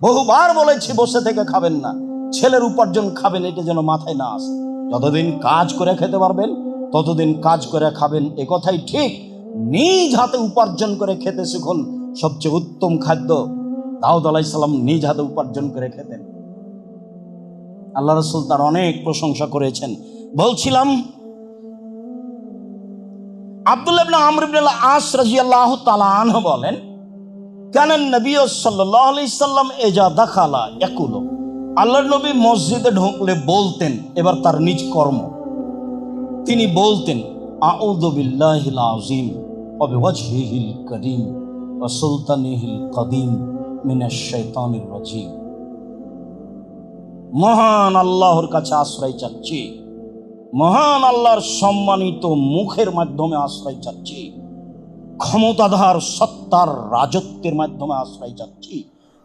বহুবার বলেছি বসে থেকে খাবেন না, ছেলের উপার্জন খাবেন, এটা যেন মাথায় না আসে। যতদিন কাজ করে খেতে পারবেন ততদিন কাজ করে খাবেন, এ কথাই ঠিক। নিজ হাতে উপার্জন করে খেতে শিখুন। সবচেয়ে উত্তম খাদ্য দাউদ আলাইহিস সালাম নিজ হাতে উপার্জন করে খেতেন। আল্লাহ রাসূল তার অনেক প্রশংসা করেছেন। বলছিলাম, আব্দুল্লাহ ইবনে আমর ইবনে আস রাদিয়াল্লাহু তাআলা আনহু বলেন, কানান নবী সাল্লাল্লাহু আলাইহি সাল্লাম ইজা দাখালা ইয়াকুলু, আল্লাহর নবী মসজিদে ঢুকলে বলতেন, এবার তার নিজ কর্ম, তিনি বলতেন, আউযু বিল্লাহিল আযীম ওয়া বিওয়াজহিহিল কারীম ওয়া সুলতানিহিল কাদীম মিনাশ শাইতানির রাজীম। মহান আল্লাহর কাছে আশ্রয় চাচ্ছি, মহান আল্লাহর সম্মানিত মুখের মাধ্যমে আশ্রয় চাচ্ছি, ক্ষমতাধর সত্তার রাজত্বের মাধ্যমে আশ্রয় চাচ্ছি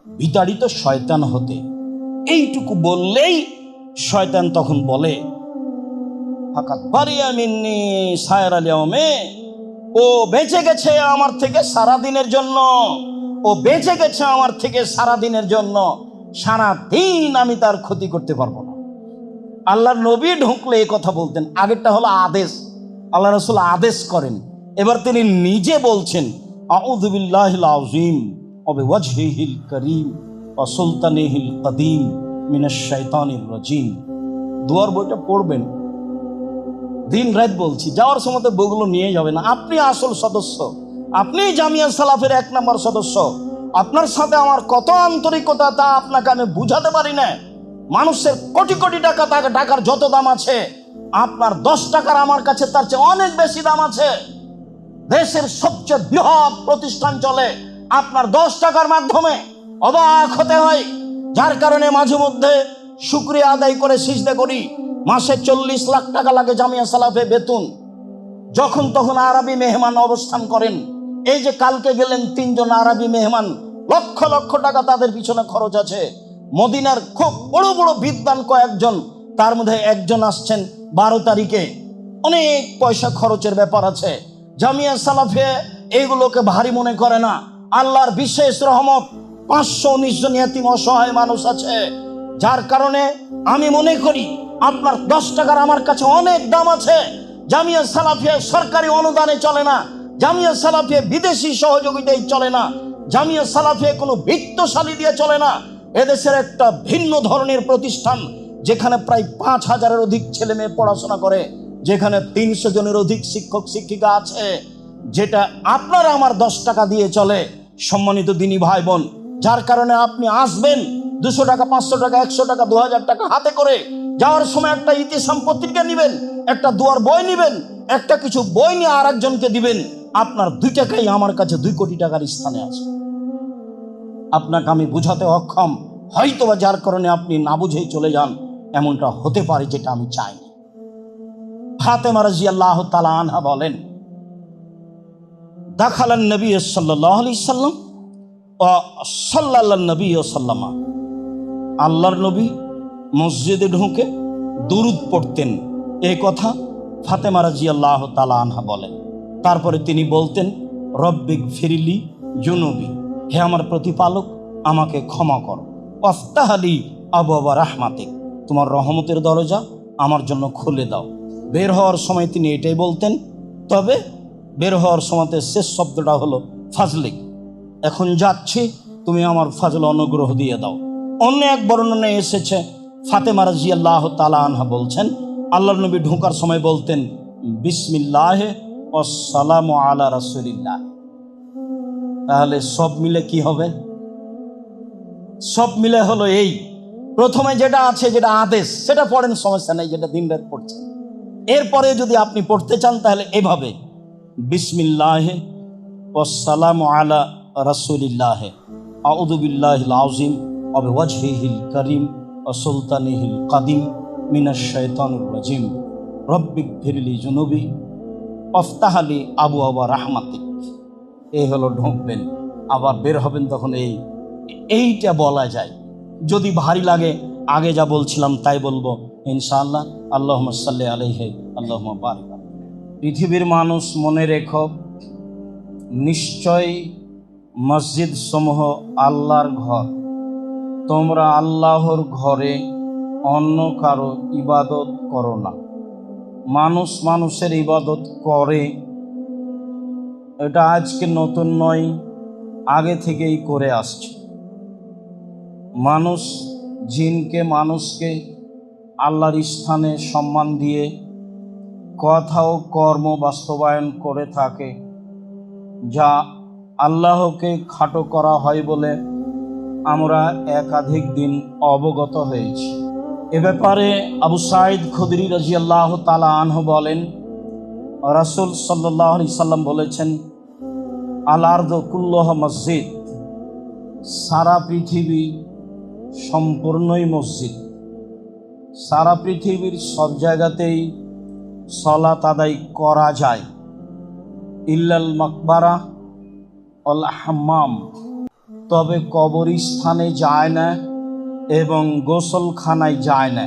বিতাড়িত শয়তান হতে। এইটুকু বললেই শয়তান তখন বলে, ফাকাত বারিয়া মিন্নি সায়রাল ইয়াউমে, ও বেঁচে গেছে আমার থেকে সারা দিনের জন্য, ও বেঁচে গেছে আমার থেকে সারা দিনের জন্য, সারা দিন আমি তার ক্ষতি করতে পারবো না। আল্লাহর নবী ঢুকলে এই কথা বলতেন। আগেরটা হলো আদেশ, আল্লাহ রাসূল আদেশ করেন, এবার তিনি নিজে বলছেন, আউযু বিল্লাহিল আযীম ওয়া বিওয়াজহিহিল কারীম ওয়া সুলতানিহিল কাদীম মিনাশ শাইতানির রাজীম। দুয়ার বইটা পড়বেন, দিন রাত বলছি, যাওয়ার সময় বইগুলো নিয়ে যাবে না। আপনি আসল সদস্য, আপনি জামিয়া সালাফের 1 নম্বর সদস্য। আপনার সাথে আমার কত আন্তরিকতা তা আপনাকে আমি বুঝাতে পারি না। মানুষের কোটি কোটি টাকা, টাকার যত দাম আছে, আপনার 10 টাকার আমার কাছে তার চেয়ে অনেক বেশি দাম আছে। দেশের সবচেয়ে বৃহৎ প্রতিষ্ঠান চলে আপনার 10 টাকার মাধ্যমে। অবাক হতে হয়, যার কারণে মাঝে মধ্যে শুকরিয়া আদায় করে সিজদা করি। মাসে 40 লাখ টাকা লাগে জামিয়া সালাফে বেতন। যখন তখন আরবি মেহমান অবস্থান করেন। এই যে কালকে গেলেন 3 জন আরবি মেহমান, লক্ষ লক্ষ টাকা তাদের পিছনে খরচ আছে। মদিনার খুব বড় বড় বিদ্বান কয়েকজন, তার মধ্যে একজন আসছেন 12 তারিখে, অনেক পয়সা খরচের ব্যাপার আছে। জামিয়া সালাফে এইগুলোকে ভারী মনে করে না। আল্লাহর বিশেষ রহমত, 519 জন ইয়াতীম অসহায় মানুষ আছে, যার কারণে আমি মনে করি আপনার 10 টাকার আমার কাছে অনেক দাম আছে। জামিয়া সালাফিয়া সরকারি অনুদানে চলে না, জামিয়া সালাফিয়া বিদেশি সহযোগিতায় চলে না, জামিয়া সালাফিয়া কোনো বিত্তশালী দিয়ে চলে না। এদেশের একটা ভিন্ন ধরনের প্রতিষ্ঠান, যেখানে প্রায় 5000-এর অধিক ছেলে মেয়ে পড়াশোনা করে, যেখানে 300 জনের অধিক শিক্ষক শিক্ষিকা আছে, যেটা আপনারা আমার 10 টাকা দিয়ে চলে। সম্মানিত দিনী ভাই বোন, যার কারণে আপনি আসবেন 200 টাকা, 500 টাকা, 100 টাকা, 2000 টাকা হাতে করে, যাওয়ার সময় একটা ইতিসাম পত্রিকা নিবেন, একটা দুয়ার বই নিবেন, একটা কিছু বই নিয়ে আর একজনকে দিবেন। আপনার 2 টাকাই আমার কাছে 2 কোটি টাকার স্থানে আছে। আপনাকে আমি বুঝাতে অক্ষম, হয়তোবা যার কারণে আপনি না বুঝেই চলে যান, এমনটা হতে পারে, যেটা আমি চাই। ফাতেমা রাদিয়াল্লাহু তাআলা আনহা বলেন, দাখালান নবী সাল্লাল্লাহু আলাইহি সাল্লাম ওয়া সাল্লাল্লাহু নবী সাল্লামা, আল্লাহর নবী মসজিদে ঢুকে দুরূদ পড়তেন। এই কথা ফাতেমা রাদিয়াল্লাহু তাআলা আনহা বলেন। তারপরে তিনি বলতেন, রব্বিক ফিরলি জুনুবি, হে আমার প্রতিপালক আমাকে ক্ষমা করো, ওয়াফতাহলি আবওয়াবা রাহমাতিক, তোমার রহমতের দরজা আমার জন্য খুলে দাও। বের হওয়ার সময় তিনি এটাই বলতেন। তবে বের হওয়ার সময়তে শেষ শব্দটা হলো ফাজলিক, এখন যাচ্ছি, তুমি আমার ফাজল অনুগ্রহ দিয়ে দাও। অন্য এক বর্ণনায় এসেছে, ফাতেমা রাদিয়াল্লাহু তাআলা আনহা বলছেন, আল্লাহর নবী ঢোকার সময় বলতেন, বিসমিল্লাহ ওয়াসসালামু আলা রাসূলিল্লাহ। তাহলে সব মিলে কি হবে? সব মিলে হলো এই, প্রথমে যেটা আছে, যেটা আদেশ, সেটা পড়েন, সমস্যা নেই, যেটা দিন রাত পড়ছেন। এরপরে যদি আপনি পড়তে চান তাহলে এভাবে, বিসমিল্লাহ ওয়াসসালামু আলা রাসূলিল্লাহ আউযু বিল্লাহিল আযীম ওয়া বিওয়াজহিহিল কারীম ওয়া সুলতানিহিল কাদীম মিনাশ শাইতানির রাজীম রব্বিক ফিরলি জুনুবি ওয়াফতাহলি আবওয়াবা রাহমাতিক। এই হলো ঢুকবেন, আবার বের হবেন তখন এইটা বলা যায়। যদি ভারী লাগে, আগে যা বলছিলাম তাই বলবো ইনশাআল্লাহ। আল্লাহুম্মা সাল্লি আলাইহি আল্লাহুম্মা বারিক। পৃথিবীর মানুষ মনে রেখো, নিশ্চয় মসজিদ সমূহ আল্লাহর ঘর, তোমরা আল্লাহর ঘরে অন্য কারো ইবাদত করো না। মানুষ মানুষের ইবাদত করে, এটা আজকে নতুন নয়, আগে থেকেই করে আসছে। মানুষ জিনকে মানুষকে আল্লাহর স্থানে সম্মান দিয়ে কথা ও কর্ম বাস্তবায়ন করে থাকে, যা আল্লাহকে খাটো করা হয় বলে আমরা একাধিক দিন অবগত হয়েছি। এ ব্যাপারে আবু সাঈদ খুদরি রাদিয়াল্লাহু তাআলা আনহু বলেন, রাসূল সাল্লাল্লাহু আলাইহি সাল্লাম বলেছেন, আল আরদু কুল্লুহা মসজিদ, সারা পৃথিবী সম্পূর্ণই মসজিদ। সারা পৃথিবীর সব জায়গাতেই সালাত আদায় করা যায়, ইল্লাল মাকবারা অল হাম্মাম, তবে কবরস্থানে যায় না এবং গোসলখানায় যায় না।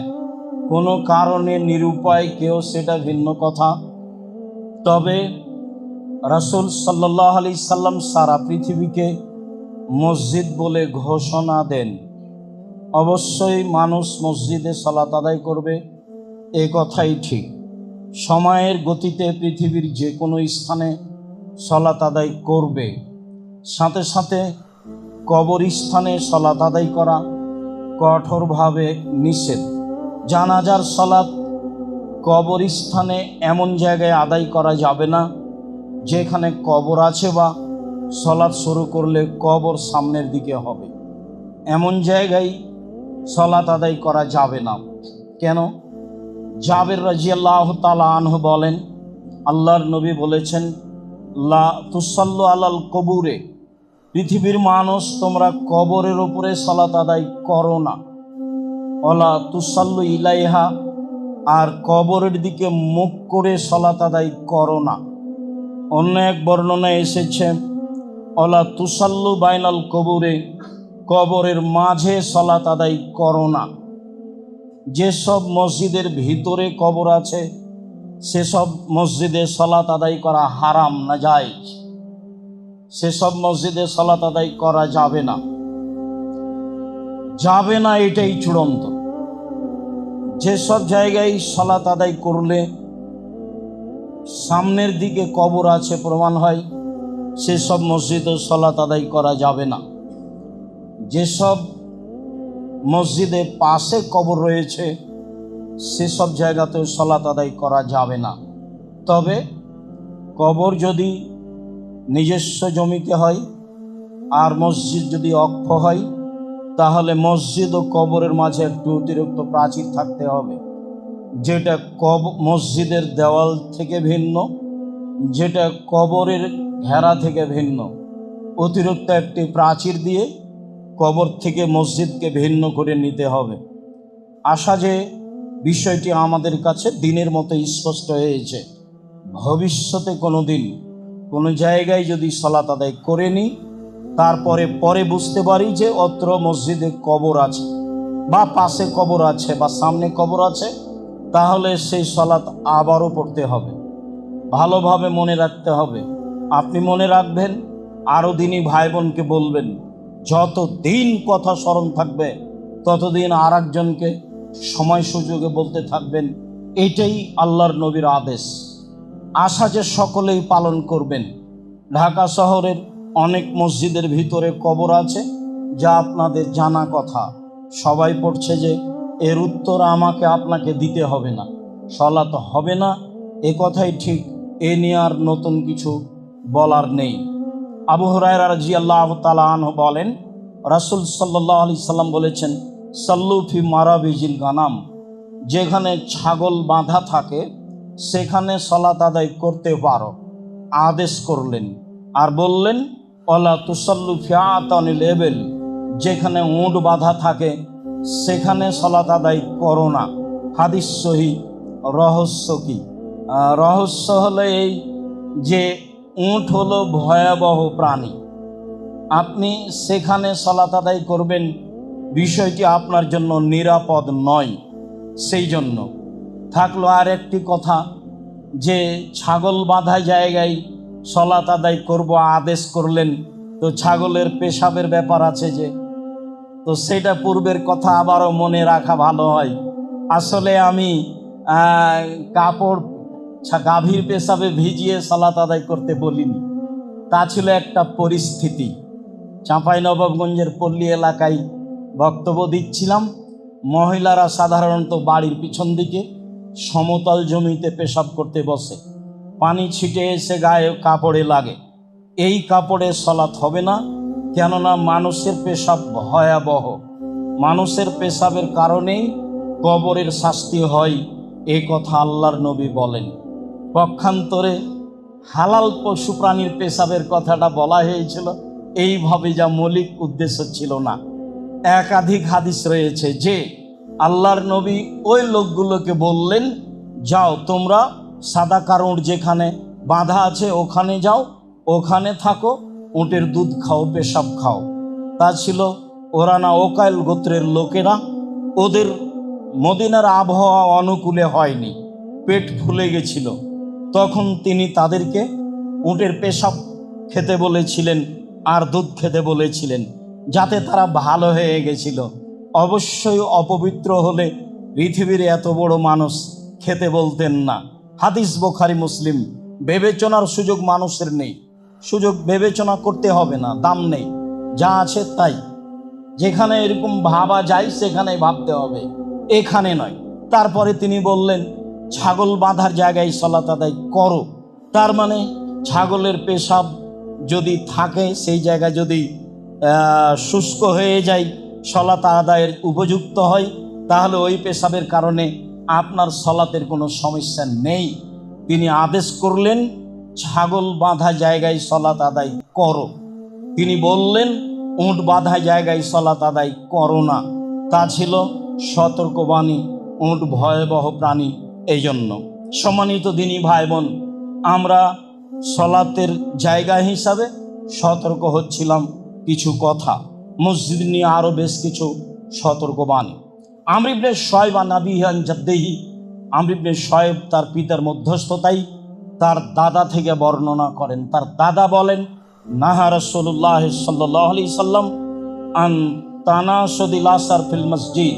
কোনো কারণে নিরুপায় কেউ সেটা ভিন্ন কথা, তবে রাসূল সাল্লাল্লাহু আলাইহি সাল্লাম সারা পৃথিবীকে মসজিদ বলে ঘোষণা দেন। অবশ্যই মানুষ মসজিদে সালাত আদায় করবে, এ কথাই ঠিক। সময়ের গতিতে পৃথিবীর যে কোনো স্থানে সালাত আদায় করবে। সাথে সাথে কবরস্থানে সালাত আদায় করা কঠোরভাবে নিষেধ। জানাজার সালাত কবরস্থানে এমন জায়গায় আদায় করা যাবে না যেখানে কবর আছে, বা সালাত শুরু করলে কবর সামনের দিকে হবে, এমন জায়গায় সালাত আদায় করা যাবে না। কেন? জাবের রাদিয়াল্লাহু তাআলা আনহু বলেন, আল্লাহর নবী বলেছেন, লা তুসাল্লু আলাল কবুরে, পৃথিবীর মানুষ তোমরা কবরের উপরে সালাত আদায় করো না। ওয়ালা তুসাল্লু ইলাইহা, আর কবরের দিকে মুখ করে সালাত আদায় করো না। অন্য এক বর্ণনায় এসেছে, ওয়ালা তুসাল্লু বাইনাল কবুরে, কবরের মাঝে সালাত আদায় করো না। যেসব মসজিদের ভিতরে কবর আছে সেসব মসজিদে সালাত আদায় করা হারাম, না জায়েজ। সেসব মসজিদে সালাত আদায় করা যাবে না, যাবে না, এটাই চূড়ান্ত। যেসব জায়গায় সালাত আদায় করলে সামনের দিকে কবর আছে প্রমাণ হয়, সেসব মসজিদে সালাত আদায় করা যাবে না। যেসব মসজিদে পাশে কবর রয়েছে সেসব জায়গাতেও সালাত আদায় করা যাবে না। তবে কবর যদি নিজস্ব জমিতে হয় আর মসজিদ যদি অক্ষ হয়, তাহলে মসজিদ ও কবরের মাঝে একটু অতিরিক্ত প্রাচীর থাকতে হবে, যেটা মসজিদের দেওয়াল থেকে ভিন্ন, যেটা কবরের ঘেরা থেকে ভিন্ন। অতিরিক্ত একটি প্রাচীর দিয়ে কবর থেকে মসজিদকে ভিন্ন করে নিতে হবে। আশা যে বিষয়টি আমাদের কাছে দিনের মতো স্পষ্ট হয়েছে। ভবিষ্যতে কোনো দিন কোনো জায়গায় যদি সালাত আদায় করে নিই, তারপরে বুঝতে পারি যে অত্র মসজিদে কবর আছে, বা পাশে কবর আছে, বা সামনে কবর আছে, তাহলে সেই সালাত আবারও পড়তে হবে। ভালোভাবে মনে রাখতে হবে। আপনি মনে রাখবেন, আরও দিনই ভাই বোনকে বলবেন। যত দিন কথা স্মরণ থাকবে ততদিন আর একজনকে সময় সুযোগে বলতে থাকবেন। এটাই আল্লাহর নবীর আদেশ। আশা যে সকলেই পালন করবেন। ঢাকা শহরের অনেক মসজিদের ভিতরে কবর আছে, যা আপনাদের জানা কথা। সবাই পড়ছে যে এর উত্তর আমাকে আপনাকে দিতে হবে না, সালাত হবে না, এ কথাই ঠিক। এ নিয়ে আর নতুন কিছু বলার নেই। আবু হুরায়রা রাদিয়াল্লাহু তাআলা আনহু বলেন, রাসূল সাল্লাল্লাহু আলাইহি সাল্লাম বলেছেন, সাল্লু ফি মারাবিজিল গানাম, যেখানে ছাগল বাঁধা থাকে সেখানে সালাত আদায় করতে পারো, আদেশ করলেন। আর বললেন, ওয়ালা তুসাল্লু ফি আতানিল এবেল, যেখানে উট বাঁধা থাকে সেখানে সালাত আদায় করো না। হাদিস সহিহ। রহস্য কি? রহস্য হলো এই যে উট হলো ভয়াবহ প্রাণী। আপনি সেখানে সালাত আদায় করবেন, বিষয়টি আপনার জন্য নিরাপদ নয়। সেই জন্য থাকলো আর একটি কথা, যে ছাগল বাঁধা জায়গায় সালাত আদায় করব আদেশ করলেন, তো ছাগলের পেশাবের ব্যাপার আছে, যে তো সেটা পূর্বের কথা আবারও মনে রাখা ভালো হয়। আসলে আমি কাপড় গাভীর পেশাবে ভিজিয়ে সালাত আদায় করতে বলিনি, তা ছিল একটা পরিস্থিতি। চাঁপাইনবাবগঞ্জের পল্লী এলাকায় বক্তব্য দিচ্ছিলাম। মহিলারা সাধারণত বাড়ির পিছন দিকে সমতল জমিতে পেশাব করতে বসে, পানি ছিটে এসে গায়ে কাপড়ে লাগে। এই কাপড়ে সালাত হবে না, কেননা মানুষের পেশাব ভয়াবহ, মানুষের পেশাবের কারণেই কবরের শাস্তি হয়, এই কথা আল্লাহর নবী বলেন। পক্ষান্তরে হালাল পশু প্রাণীর পেশাবের কথাটা বলা হয়েছিল এইভাবে, যা মৌলিক উদ্দেশ্য ছিল না। একাধিক হাদিস রয়েছে যে আল্লাহর নবী ওই লোকগুলোকে বললেন, যাও তোমরা সাদা কারুঁড় যেখানে বাঁধা আছে ওখানে যাও, ওখানে থাকো, উটের দুধ খাও, পেশাব খাও। তা ছিল ওরানা ওকাইল গোত্রের লোকেরা। ওদের মদিনার আবহাওয়া অনুকূলে হয়নি, পেট ফুলে গেছিল। তখন তিনি তাদেরকে উটের পেশাব খেতে বলেছিলেন আর দুধ খেতে বলেছিলেন, যাতে তারা ভালো হয়ে গেছিল। অবশ্যই অপবিত্র হলে পৃথিবীর এত বড় মানুষ খেতে বলতেন না। হাদিস বুখারী মুসলিম। বিবেচনার সুযোগ মানুষের নেই, সুযোগ বিবেচনা করতে হবে না, দাম নেই, যা আছে তাই। যেখানে এরকম ভাবা যায় সেখানে ভাবতে হবে, এখানে নয়। তারপরে তিনি বললেন, ছাগল বাঁধার জায়গায় সালাত আদায় করো। তার মানে ছাগলের পেশাব যদি থাকে, সেই জায়গা যদি শুষ্ক হয়ে যায়, সালাত আদায়ের উপযুক্ত হয়, তাহলে ওই পেশাবের কারণে আপনার সালাতের কোনো সমস্যা নেই। তিনি আদেশ করলেন, ছাগল বাঁধা জায়গায় সালাত আদায় করো। তিনি বললেন, উট বাঁধা জায়গায় সালাত আদায় করো না। তা ছিল সতর্কবাণী। উট ভয়াবহ প্রাণী। এই জন্য সম্মানিত দিনী ভাই বোন, আমরা সালাতের জায়গা হিসাবে সতর্ক হচ্ছিলাম কিছু কথা, মসজিদ নিয়ে আরও বেশ কিছু সতর্কবাণী। আমর ইবনে শুআয়ব আন আবিহি আন জাদ্দিহি, আমর ইবনে শুআয়ব তার পিতার মধ্যস্থতায় তার দাদা থেকে বর্ণনা করেন। তার দাদা বলেন, নাহা রাসূলুল্লাহ সাল্লাল্লাহু আলাইহি সাল্লাম আন তানাসুদিল আসার ফিল মসজিদ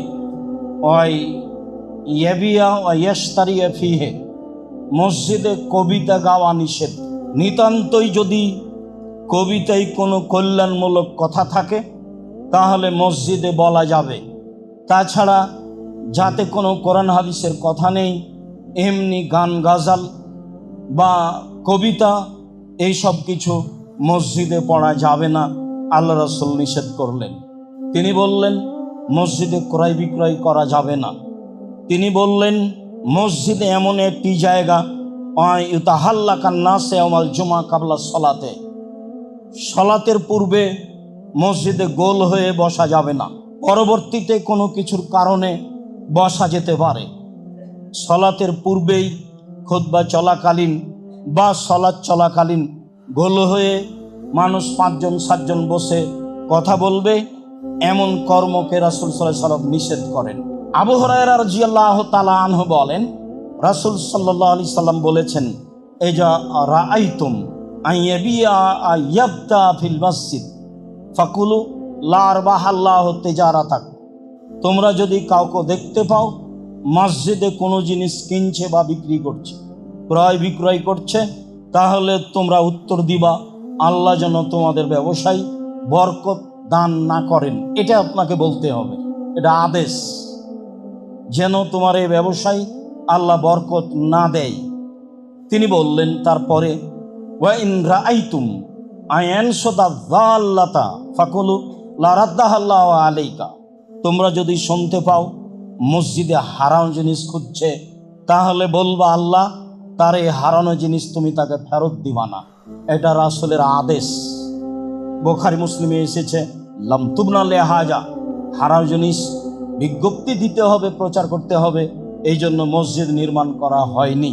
ওয়াই ইয়াবিয়া ওয়া ইয়াশতারিয়া ফিহে। মসজিদে কবিতা গাওয়া নিষেধ। নিতান্তই যদি কবিতায় কোনো কল্যাণমূলক কথা থাকে তাহলে মসজিদে বলা যাবে। তাছাড়া যাতে কোনো কোরআন হাদিসের কথা নেই, এমনি গান গাজাল বা কবিতা, এই সব কিছু মসজিদে পড়া যাবে না, আল্লাহ রাসূল নিষেধ করলেন। তিনি বললেন, মসজিদে ক্রয় বিক্রয় করা যাবে না। তিনি বললেন, মসজিদে এমন একটি জায়গা, ইউতাহাল্লাকান নাসে ইয়াউমাল জুমআ কাবলা সলাতে, সলাতের পূর্বে মসজিদে গোল হয়ে বসা যাবে না, পরবর্তীতে কোনো কিছুর কারণে বসা যেতে পারে। সলাতের পূর্বেই খুতবা চলাকালীন বা সলাত চলাকালীন গোল হয়ে মানুষ 5-7 বসে কথা বলবে, এমন কর্মকে রাসূল সাল্লাল্লাহু আলাইহি ওয়াসাল্লাম নিষেধ করেন। আবু হুরায়রা রাদিয়াল্লাহু তাআলা আনহু বলেন, রাসূল সাল্লাল্লাহু আলাইহি সাল্লাম বলেছেন, এজা রাআইতুম আইয়াবিয়া আয়াবতা ফিল মসজিদ ফাকুলু লা আরবাহাল্লাহু তিজারাতাক। তোমরা যদি কাউকে দেখতে পাও মসজিদে কোনো জিনিস কিনছে বা বিক্রি করছে, ক্রয় বিক্রয় করছে, তাহলে তোমরা উত্তর দিবা, আল্লাহ যেন তোমাদের ব্যবসায় বরকত দান না করেন। এটা আপনাকে বলতে হবে, এটা আদেশ, যেন তোমার এই ব্যবসায় আল্লাহ বরকত না দেয়। তিনি বললেন তারপরে, ওয়া ইন রাআইতুম আয়ানসুদা যাল্লাতা ফাকুলু লা রাদ্দাহাল্লাহু আলাইকা। তোমরা যদি শুনতে পাও মসজিদে হারানো জিনিস খুঁজছে, তাহলে বলবা, আল্লাহ তার এই হারানো জিনিস তুমি তাকে ফেরত দিবা না। এটা রাসূলের আদেশ। বুখারী মুসলিমে এসেছে, লাম তুবনা লিহাজা, হারানো জিনিস বিজ্ঞপ্তি দিতে হবে, প্রচার করতে হবে, এই জন্য মসজিদ নির্মাণ করা হয়নি।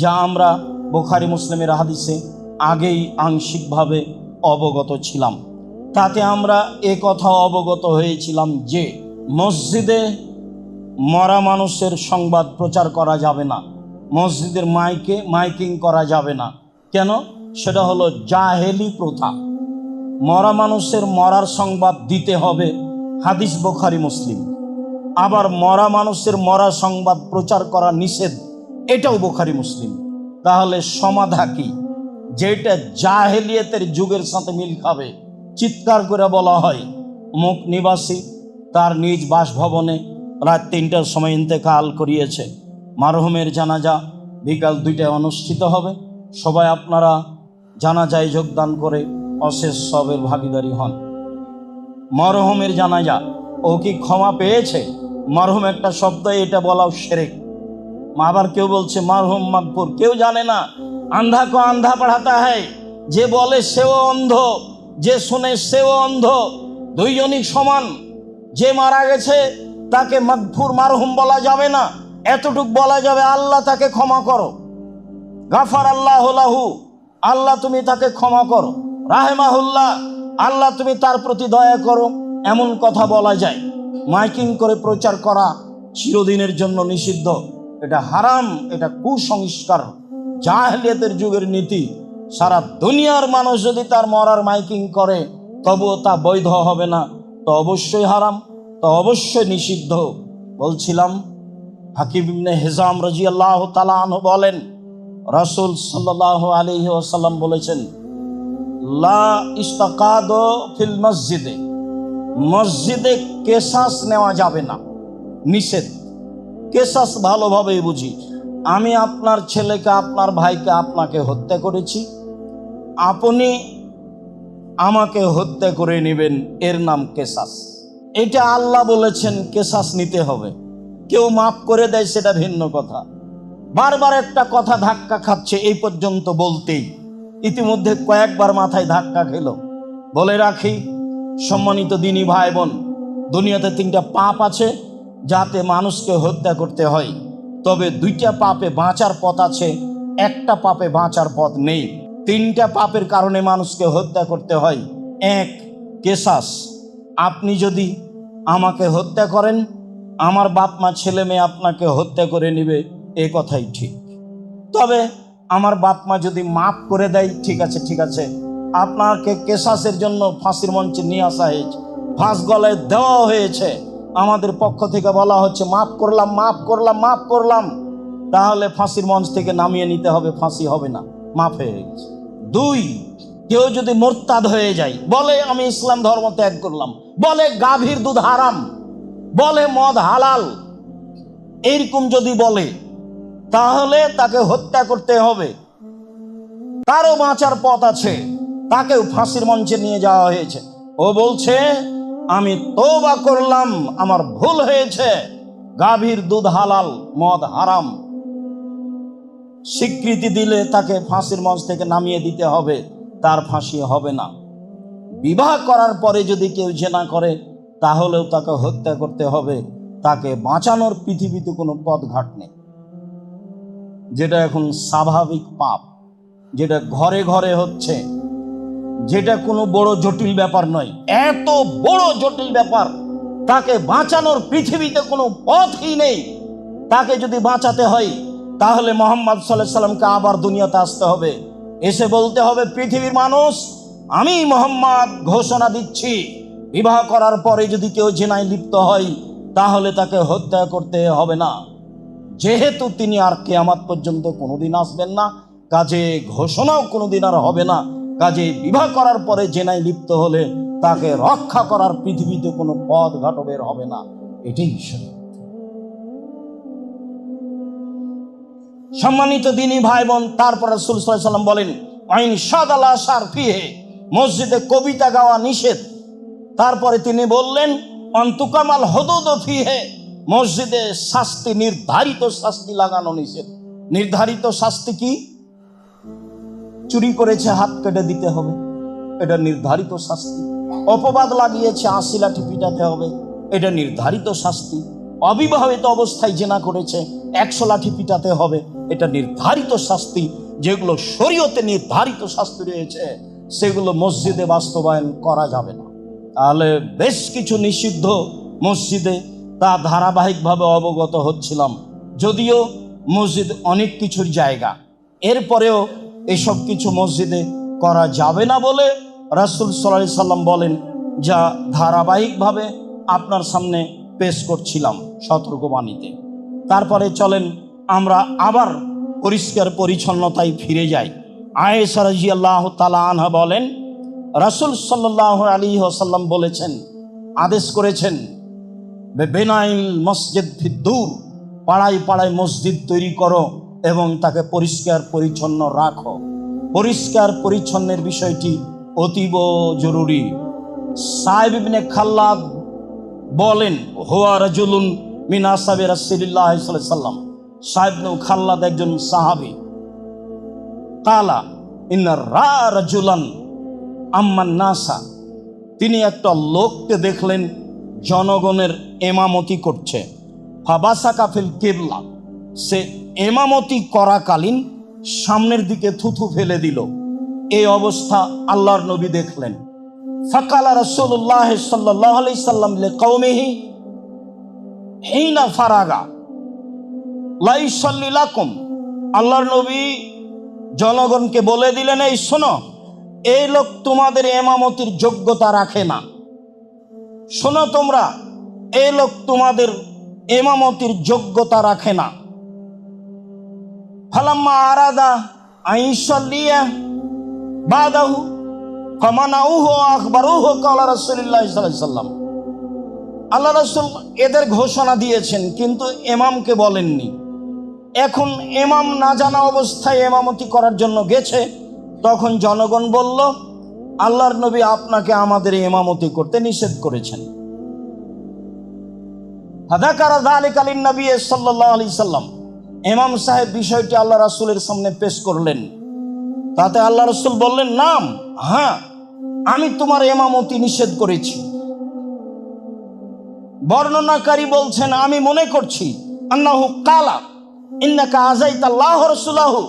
যা আমরা বুখারী মুসলিমের হাদিসে আগেই আংশিকভাবে অবগত ছিলাম। তাতে আমরা এ কথা অবগত হয়েছিলাম যে মসজিদে মরা মানুষের সংবাদ প্রচার করা যাবে না, মসজিদের মাইকিং করা যাবে না। কেন? সেটা হলো জাহেলি প্রথা। মরা মানুষের মরার সংবাদ দিতে হবে, হাদিস বুখারী মুসলিম। আবার মরা মানুষের মরা সংবাদ প্রচার করা নিষেধ, এটাও বুখারী মুসলিম। তাহলে সমাধা কি? যেটা জাহেলিয়াতের যুগের সাথে মিল খাবে। চিৎকার করে বলা হয় মুখ নিবাসী তার নিজ বাসভবনে রাত ৩টার সময় ইন্তেকাল করিয়েছে। মারহুমের জানাজা বিকাল ২টায় অনুষ্ঠিত হবে। সবাই আপনারা জানাজায় যোগদান করে অশেষ সবের ভাগীদারি হন। মরহুমের জানাজা, ও কি ক্ষমা পেয়েছে? মরহুম একটা শব্দ, এটা বলাও শিরক। আবার কেউ বলছে মরহুম মাগফুর, কেউ জানে না। আন্ধা কো আন্ধা পড়াতা হয়, যে বলে সেও অন্ধ, যে শুনে সেও অন্ধ, দুইজনই সমান। যে মারা গেছে তাকে মাগফুর মারহুম বলা যাবে না, এতটুক বলা যাবে আল্লাহ তাকে ক্ষমা করো, গাফার আল্লাহ লাহু, আল্লাহ তুমি তাকে ক্ষমা করো, রাহেমাহুল্লাহ, আল্লাহ তুমি তার প্রতি দয়া করো, এমন কথা বলা যায়। মাইকিং করে প্রচার করা চিরদিনের জন্য নিষিদ্ধ। এটা হারাম, এটা কুসংস্কার, জাহেলিয়াতের যুগের নীতি। সারা দুনিয়ার মানুষ যদি তার মরার মাইকিং করে তবুও তা বৈধ হবে না, তো অবশ্যই হারাম, তো অবশ্যই নিষিদ্ধ। বলছিলাম হাকিম ইবনে হিজাম রাদিয়াল্লাহু তাআলা আনহু বলেন, রাসূল সাল্লাল্লাহু আলাইহি ওয়াসাল্লাম বলেছেন, লা ইস্তাকাদু ফিল মসজিদে, মসজিদে কেসাস নেওয়া যাবে না, নিষেধ। কেসাস ভালোভাবে বুঝি, আমি আপনার ছেলেকে, আপনার ভাইকে, আপনাকে হত্যা করেছি, আপনি আমাকে হত্যা করে নেবেন, এর নাম কেসাস। এটা আল্লাহ বলেছেন কেসাস নিতে হবে। কেউ মাফ করে দেয় সেটা ভিন্ন কথা। বারবার একটা কথা ধাক্কা খাচ্ছে এই পর্যন্ত বলতেই, ইতিমধ্যে কয়েকবার মাথায় ধাক্কা খেল। বলে রাখি সম্মানিত দিনী ভাই বোন, দুনিয়াতে 3টা পাপ আছে যাতে মানুষকে হত্যা করতে হয়, তবে 2টা পাপে বাঁচার পথ আছে, একটা পাপে বাঁচার পথ নেই। 3টা পাপের কারণে মানুষকে হত্যা করতে হয়। 1, কেসাস। আপনি যদি আমাকে হত্যা করেন, আমার বাপ মা ছেলে মেয়ে আপনাকে হত্যা করে নেবে, এ কথাই ঠিক। তবে আমার বাপ মা যদি মাফ করে দেয়, ঠিক আছে, ঠিক আছে, আপনাকে কেসাসের জন্য ফাঁসির মঞ্চে নিয়ে আসা হয়েছে, ফাঁস গলায় দেওয়া হয়েছে, আমাদের পক্ষ থেকে বলা হচ্ছে মাফ করলাম, মাফ করলাম, মাফ করলাম, তাহলে ফাঁসির মঞ্চ থেকে নামিয়ে নিতে হবে, ফাঁসি হবে না, মাফ হয়ে গেছে। 2, কেউ যদি মোরতাদ হয়ে যায়, বলে আমি ইসলাম ধর্ম ত্যাগ করলাম, বলে গাভীর দুধ হারাম, বলে মদ হালাল, এইরকম যদি বলে তাহলে তাকে হত্যা করতে হবে। তারও বাঁচার পথ আছে, তাকেও ফাঁসির মঞ্চে নিয়ে যাওয়া হয়েছে। ও বলছে আমি তওবা করলাম, আমার ভুল হয়েছে, গাভীর দুধ হালাল, মদ হারাম। স্বীকৃতি দিলে তাকে ফাঁসির মঞ্চ থেকে নামিয়ে দিতে হবে, তার ফাঁসি হবে না। বিবাহ করার পরে যদি কেউ জেনা করে তাহলেও তাকে হত্যা করতে হবে, তাকে বাঁচানোর পৃথিবীতে কোনো পথঘাট নেই। যেটা এখন স্বাভাবিক পাপ, যেটা ঘরে ঘরে হচ্ছে, যেটা কোনো বড় জটিল ব্যাপার নয়, এত বড় জটিল ব্যাপার, তাকে বাঁচানোর পৃথিবীতে কোনো পথই নেই। তাকে যদি বাঁচাতে হয় তাহলে মুহাম্মদ সাল্লাল্লাহু আলাইহি সাল্লামকে আবার দুনিয়াতে আসতে হবে, এসে বলতে হবে পৃথিবীর মানুষ, আমি মুহাম্মদ ঘোষণা দিচ্ছি, বিবাহ করার পরে যদি কেউ জিনায় লিপ্ত হয় তাহলে তাকে হত্যা করতে হবে না। যেহেতু তিনি আর কিয়ামত পর্যন্ত কোনোদিন আসবেন না, কাজে ঘোষণাও কোনোদিন আর হবে না, কাজে বিবাহ করার পরে জেনায় লিপ্ত হলে তাকে রক্ষা করার পৃথিবীতে কোনো পথ ঘাট বের হবে না। এটাই শরীয়ত। সম্মানিত দিনী ভাই বোন, তারপর রাসূল সাল্লাল্লাহু আলাইহি ওয়াসাল্লাম বলেন আইন শাদালা শারফিহে, মসজিদে কবিতা গাওয়া নিষেধ। তারপরে তিনি বললেন অন্তুকামাল হুদুদ ফিহে, মসজিদে শাস্তি, নির্ধারিত শাস্তি লাগানো নিষেধ। নির্ধারিত শাস্তি কি? চুরি করেছে হাত কেটে দিতে হবে, এটা নির্ধারিত শাস্তি। অপবাদ লাগিয়েছে 80 লাঠি পিটাতে হবে, এটা নির্ধারিত শাস্তি। অবিবাহিত অবস্থায় জেনা করেছে 100 লাঠি পিটাতে হবে, এটা নির্ধারিত শাস্তি। যেগুলো শরীয়তে নির্ধারিত শাস্তি রয়েছে সেগুলো মসজিদে বাস্তবায়ন করা যাবে না। তাহলে বেশ কিছু নিষিদ্ধ মসজিদে, তা ধারাবাহিকভাবে অবগত হচ্ছিলাম। যদিও মসজিদ অনেক কিছুর জায়গা, এরপরেও এসব কিছু মসজিদে করা যাবে না বলে রাসূল সাল্লাল্লাহু আলাইহি সাল্লাম বলেন, যা ধারাবাহিকভাবে আপনার সামনে পেশ করছিলাম সতর্কবাণীতে। তারপরে চলেন আমরা আবার পরিষ্কার পরিচ্ছন্নতায় ফিরে যাই। আয়েশা রাদিয়াল্লাহু তাআলা আনহা বলেন, রাসূল সাল্লাল্লাহু আলাইহি ওয়াসাল্লাম বলেছেন, আদেশ করেছেন, বেনাইল মসজিদ ফিদ্দুর, পাড়ায় পাড়ায় মসজিদ তৈরি করো এবং তাকে পরিষ্কার পরিচ্ছন্ন রাখো। পরিষ্কার পরিচ্ছন্নের বিষয়টি অতীব জরুরি। সাহেব ইবনে খাল্লাদ বলেন, হুয়া রাজুলুন মিন আসহাবি রাসূলিল্লাহ সাল্লাল্লাহু আলাইহি ওয়াসাল্লাম, সাহেব ইবনে খাল্লাদ একজন সাহাবী। কালা ইন্না রাজুলান আম্মান নাসা, তিনি একটা লোককে দেখলেন জনগণের এমামতি করছে। ফাবাসাকা ফিল কিবলা, সে এমামতি করাকালীন সামনের দিকে থুথু ফেলে দিল। এই অবস্থা আল্লাহর নবী দেখলেন। ফাকালা রাসূলুল্লাহ সাল্লাল্লাহু আলাইহি সাল্লাম লিকাওমিহি হিনা ফারাগা লা ইসাল্লি লাকুম, আল্লাহর নবী জনগণকে বলে দিলেন, এই শোনো, এই লোক তোমাদের এমামতির যোগ্যতা রাখে না। শোনো তোমরা, এই লোক তোমাদের এমামতির যোগ্যতা রাখে না। ফালাম্মা আরাদা আইসাল্লিয়া বাদাহু ফামানাউহু আখবারুহু ক্বালা রাসূলুল্লাহ সাল্লাল্লাহু আলাইহি ওয়াসাল্লাম, আল্লাহ রাসূল এদের ঘোষণা দিয়েছেন কিন্তু ইমামকে বলেননি। এখন ইমাম না জানা অবস্থায় ইমামতি করার জন্য গেছে, তখন জনগণ বলল, আল্লাহর নবী আপনাকে আমাদের ইমামতি করতে নিষেধ করেছেন। ফাযাকারা যালিকা লিন-নবী সাল্লাল্লাহু আলাইহি সাল্লাম, ইমাম সাহেব বিষয়টি আল্লাহ রাসূলের সামনে পেশ করলেন। তাতে আল্লাহ রাসূল বললেন, নাম, হ্যাঁ, আমি তোমার ইমামতি নিষেধ করেছি। বর্ণনাকারী বলছেন, আমি মনে করছি আন্নাহু কালা ইন্নাকা আযাইতাল্লাহ রাসূলাহু,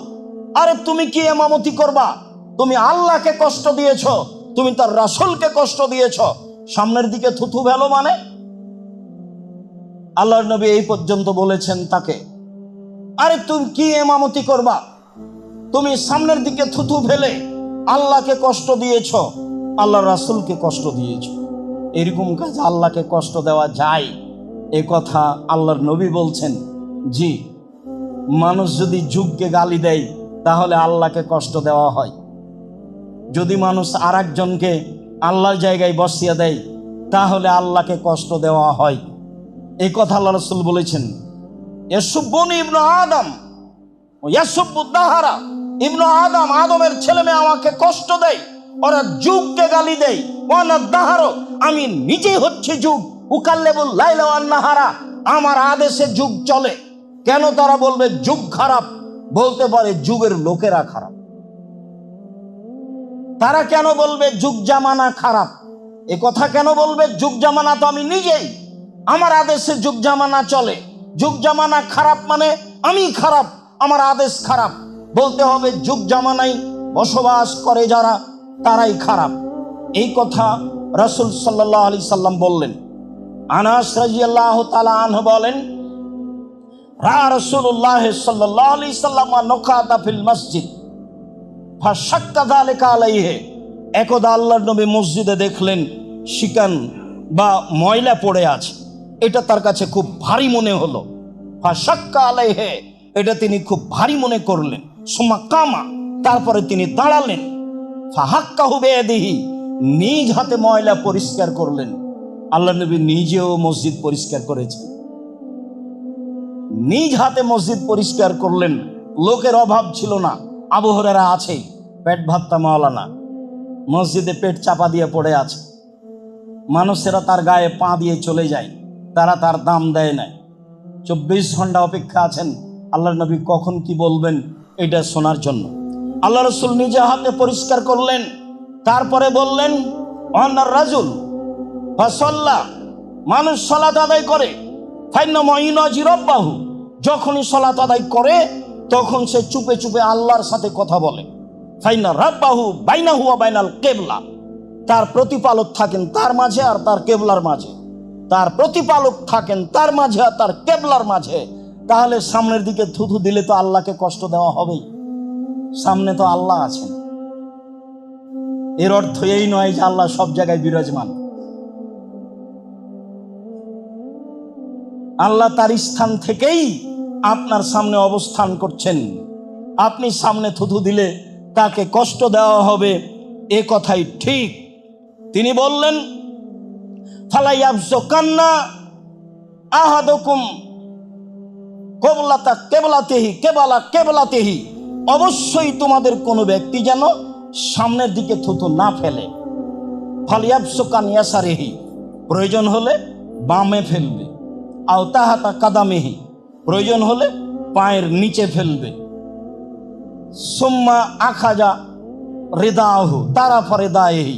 আরে তুমি কি ইমামতি করবা? তুমি আল্লাহকে কষ্ট দিয়েছ, তুমি তার রাসূলকে কষ্ট দিয়েছ, সামনের দিকে থুথু ফেলো মানে? আল্লাহর নবী এই পর্যন্ত বলেছেন তাকে, আরে তুমি কি ইমামতি করবা? তুমি সামনের দিকে থুথু ফেলে আল্লাহকে কষ্ট দিয়েছ, আল্লাহর রাসূলকে কষ্ট দিয়েছ। এরকম কাজ আল্লাহকে কষ্ট দেওয়া যায়? এ কথা আল্লাহর নবী বলছেন, জি। মানুষ যদি যুগকে গালি দেয় তাহলে আল্লাহকে কষ্ট দেওয়া হয়। যদি মানুষ আর একজনকে আল্লাহর জায়গায় বসিয়ে দেয় তাহলে আল্লাহকে কষ্ট দেওয়া হয়। এই কথা আল্লাহ রাসূল বলেছেন, ইয়াসুব্বুনি ইবনু আদম ও ইয়াসুব্বুদ্দাহারা, ইবনু আদম, আদমের ছেলে মেয়ে আমাকে কষ্ট দেয়, ওরা যুগকে গালি দেয়। ওয়ানা দাহারো, আমি নিজেই হচ্ছে যুগ। উকাল্লেবুল লাইলা ওয়ান নাহারা, আমার আদেশে যুগ চলে। কেন তারা বলবে যুগ খারাপ? বলতে পারে যুগের লোকেরা খারাপ। তারা কেন বলবে যুগ জামানা খারাপ? এ কথা কেন বলবে? যুগ জামানা তো আমি নিজেই, আমার আদেশে যুগ জামানা চলে। যুগ জামানা খারাপ মানে আমি খারাপ, আমার আদেশ খারাপ। বলতে হবে যুগ জামানায় বসবাস করে যারা, তারাই খারাপ। এই কথা রাসূল সাল্লাল্লাহু আলাইহি সাল্লাম বললেন। আনাস রাদিয়াল্লাহু তাআলা আনহু বলেন, রাসূলুল্লাহ সাল্লাল্লাহু আলাইহি সাল্লাম নকাতা ফিল মসজিদ ফাশাক্কা যালিকা আলাইহি, একদা আল্লাহর নবী মসজিদে দেখলেন শিকান বা ময়লা পড়ে আছে, এটা তার কাছে খুব ভারী মনে হলো। ফাশাক্কা আলাইহি, এটা তিনি খুব ভারী মনে করলেন। সুম্মা কামা, তারপরে তিনি দাঁড়ালেন। ফাহাক্কাহু বিয়াদিহি, নিজ হাতে ময়লা পরিষ্কার করলেন। আল্লাহ নবী নিজেও মসজিদ পরিষ্কার করেছেন, নিজ হাতে মসজিদ পরিষ্কার করলেন। লোকের অভাব ছিল না। আবু হুরায়রা আছে, পেট ভাত্তা মাওলানা, মসজিদে পেট চাপা দিয়ে পড়ে আছে। মানুষেরা তার গায়ে পা দিয়ে চলে যায়, তারা তার দাম দেয় না। 24 ঘন্টা অপেক্ষা আছেন আল্লাহর নবী কখন কি বলবেন এটা শোনার জন্য। আল্লাহ রাসূল নিজে হাতে পরিষ্কার করলেন। তারপরে বললেন, ওয়ান্নার রাজুল ফাসাল্লা, মানুষ সালাত আদায় করে, ফাইন্না মাইনাজি রাব্বাহু, যখনই সালাত আদায় করে তখন সে চুপে চুপে আল্লাহর সাথে কথা বলে। ফাইন্না রাব্বাহু বাইনাহু ওয়া বাইনাল কিবলা, তার প্রতিপালক থাকেন তার মাঝে আর তার কেবলার মাঝে, তার প্রতিপালক থাকেন তার মাঝে আর তার কেবলার মাঝে। তাহলে সামনের দিকে থুথু দিলে তো আল্লাহকে কষ্ট দেওয়া হবেই, সামনে তো আল্লাহ আছেন। এর অর্থ এই নয় যে আল্লাহ সব জায়গায় বিরাজমান। আল্লাহ তার স্থান থেকেই আপনার সামনে অবস্থান করছেন। আপনি সামনে থুথু দিলে তাকে কষ্ট দেওয়া হবে, এ কথাই ঠিক। তিনি বললেন, ফালাইয়াবযুকান্না আহাদুকুম কিবলাতা কিবলাতিহি কিবলা কিবলাতিহি, অবশ্যই তোমাদের কোনো ব্যক্তি যেন সামনের দিকে থুথু না ফেলে। ফালিয়াবযুকান ইয়াসারিহি, প্রয়োজন হলে বামে ফেলবে। আও তাহাতা কাদামিহি, প্রয়োজন হলে পায়ের নিচে ফেলবে। সুম্মা আখাজা রিদাহু তারাফা রিদাইহি,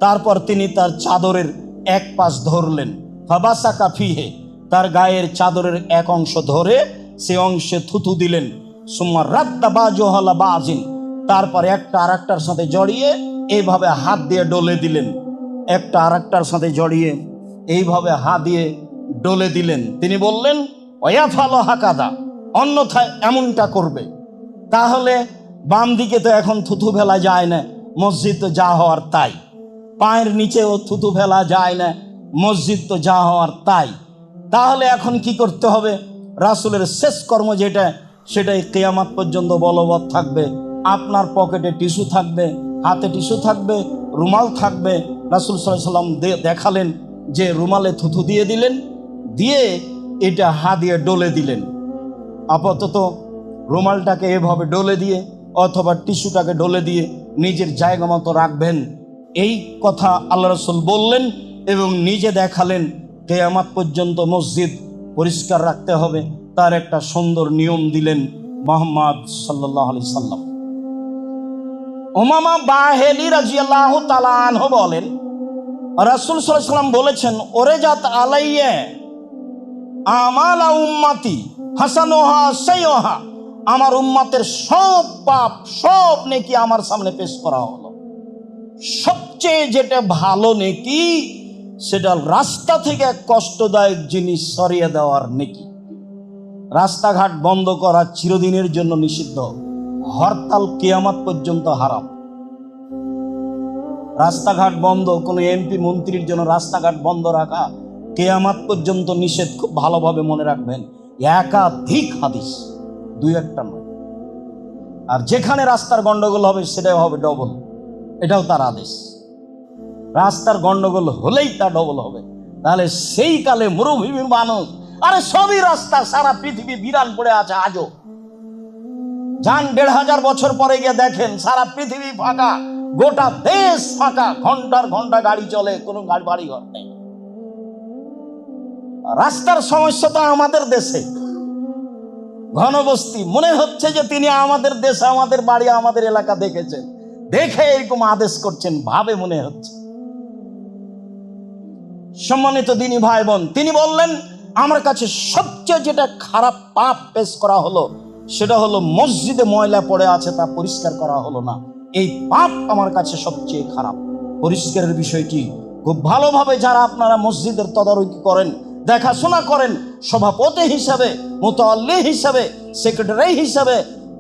তারপর তিনি তার চাদরের এক পাশ ধরলেন। ফাবাসাকা ফিহে, তার গায়ের চাদরের এক অংশ ধরে সে অংশে থুথু দিলেন। সুম্মা রাদ্দা বাজুহালা বাজিন, তারপর একটা আরেকটার সাথে জড়িয়ে এইভাবে হাত দিয়ে ডলে দিলেন। একটা আরেকটার সাথে জড়িয়ে এইভাবে হাত দিয়ে ডলে দিলেন। তিনি বললেন, ওয়াফালো হাকাদা, অন্যথায় এমনটা করবে। তাহলে বাম দিকে তো এখন থুথু ফেলা যায় না, মসজিদ তো যা হওয়ার তাই। পায়ের নিচেও থুথু ফেলা যায় না, মসজিদ তো যা হওয়ার তাই। তাহলে এখন কি করতে হবে? রাসূলের শেষ কর্ম যেটা, সেটাই কিয়ামত পর্যন্ত বলবৎ থাকবে। আপনার পকেটে টিস্যু থাকবে, হাতে টিস্যু থাকবে, রুমাল থাকবে। রাসূল সাল্লাল্লাহু আলাইহি ওয়াসাল্লাম দেখালেন যে রুমালে থুথু দিয়ে দিলেন, দিয়ে এটা হাত দিয়ে ডলে দিলেন। আপাতত রুমালটাকে এভাবে ডলে দিয়ে অথবা টিস্যুটাকে ডলে দিয়ে নিজের জায়গা মতো রাখবেন, এই কথা আল্লাহ রাসূল বললেন এবং নিজে দেখালেন। কিয়ামত পর্যন্ত মসজিদ পরিষ্কার রাখতে হবে, তার একটা সুন্দর নিয়ম দিলেন মুহাম্মদ সাল্লাল্লাহু আলাইহি সাল্লাম। উমামা বাহেলি রাদিয়াল্লাহু তাআলা আনহু বলেন, রাসূল সাল্লাল্লাহু আলাইহি সাল্লাম বলেছেন, ওরে জাত আলাইয়া আমালা উম্মতি হাসানুহা সাইয়্যুহা, আমার উম্মতের সব পাপ সব নেকি আমার সামনে পেশ করা হলো। সবচেয়ে যেটা ভালো নেকি, সেটা রাস্তা থেকে কষ্টদায়ক জিনিস সরিয়ে দেওয়ার নেকি। রাস্তাঘাট বন্ধ করা চিরদিনের জন্য নিষিদ্ধ, হরতাল কিয়ামত পর্যন্ত হারাম। রাস্তাঘাট বন্ধ, কোনো এমপি মন্ত্রীর জন্য রাস্তাঘাট বন্ধ রাখা কিয়ামত পর্যন্ত নিষেধ। খুব ভালোভাবে মনে রাখবেন, একাধিক হাদিস, দুই একটা নয়। আর যেখানে রাস্তার গন্ডগোল হবে সেটাও হবে ডবল, এটাও তার আদেশ। রাস্তার গন্ডগোল হলেই তা ডবল হবে। তাহলে সেই কালে মরুভূমির মানুষ, আরে সবই রাস্তা, সারা পৃথিবী বিরান পড়ে আছে আজও। যান ১৫০০ বছর পরে গিয়ে দেখেন সারা পৃথিবী ফাঁকা, গোটা দেশ ফাঁকা, ঘন্টার ঘন্টা গাড়ি চলে, কোনো বাড়ি ঘর নেই। রাস্তার সমস্যা তো আমাদের দেশে, ঘনবস্তি। মনে হচ্ছে যে তিনি আমাদের দেশে, আমাদের বাড়ি, আমাদের এলাকা দেখেছেন, দেখে এরকম আদেশ করছেন, ভাবে মনে হচ্ছে। সম্মানিত দিনী ভাই বোন, তিনি বললেন, আমার কাছে সবচেয়ে যেটা খারাপ পাপ পেশ করা হলো, সেটা হলো মসজিদে ময়লা পড়ে আছে, তা পরিষ্কার করা হলো না। এই পাপ আমার কাছে সবচেয়ে খারাপ। পরিষ্কারের বিষয়টি খুব ভালোভাবে যারা আপনারা মসজিদের তদারকি করেন, দেখাশোনা করেন, সভাপতি হিসাবে, মুতাওয়াল্লি হিসাবে, সেক্রেটারি হিসাবে,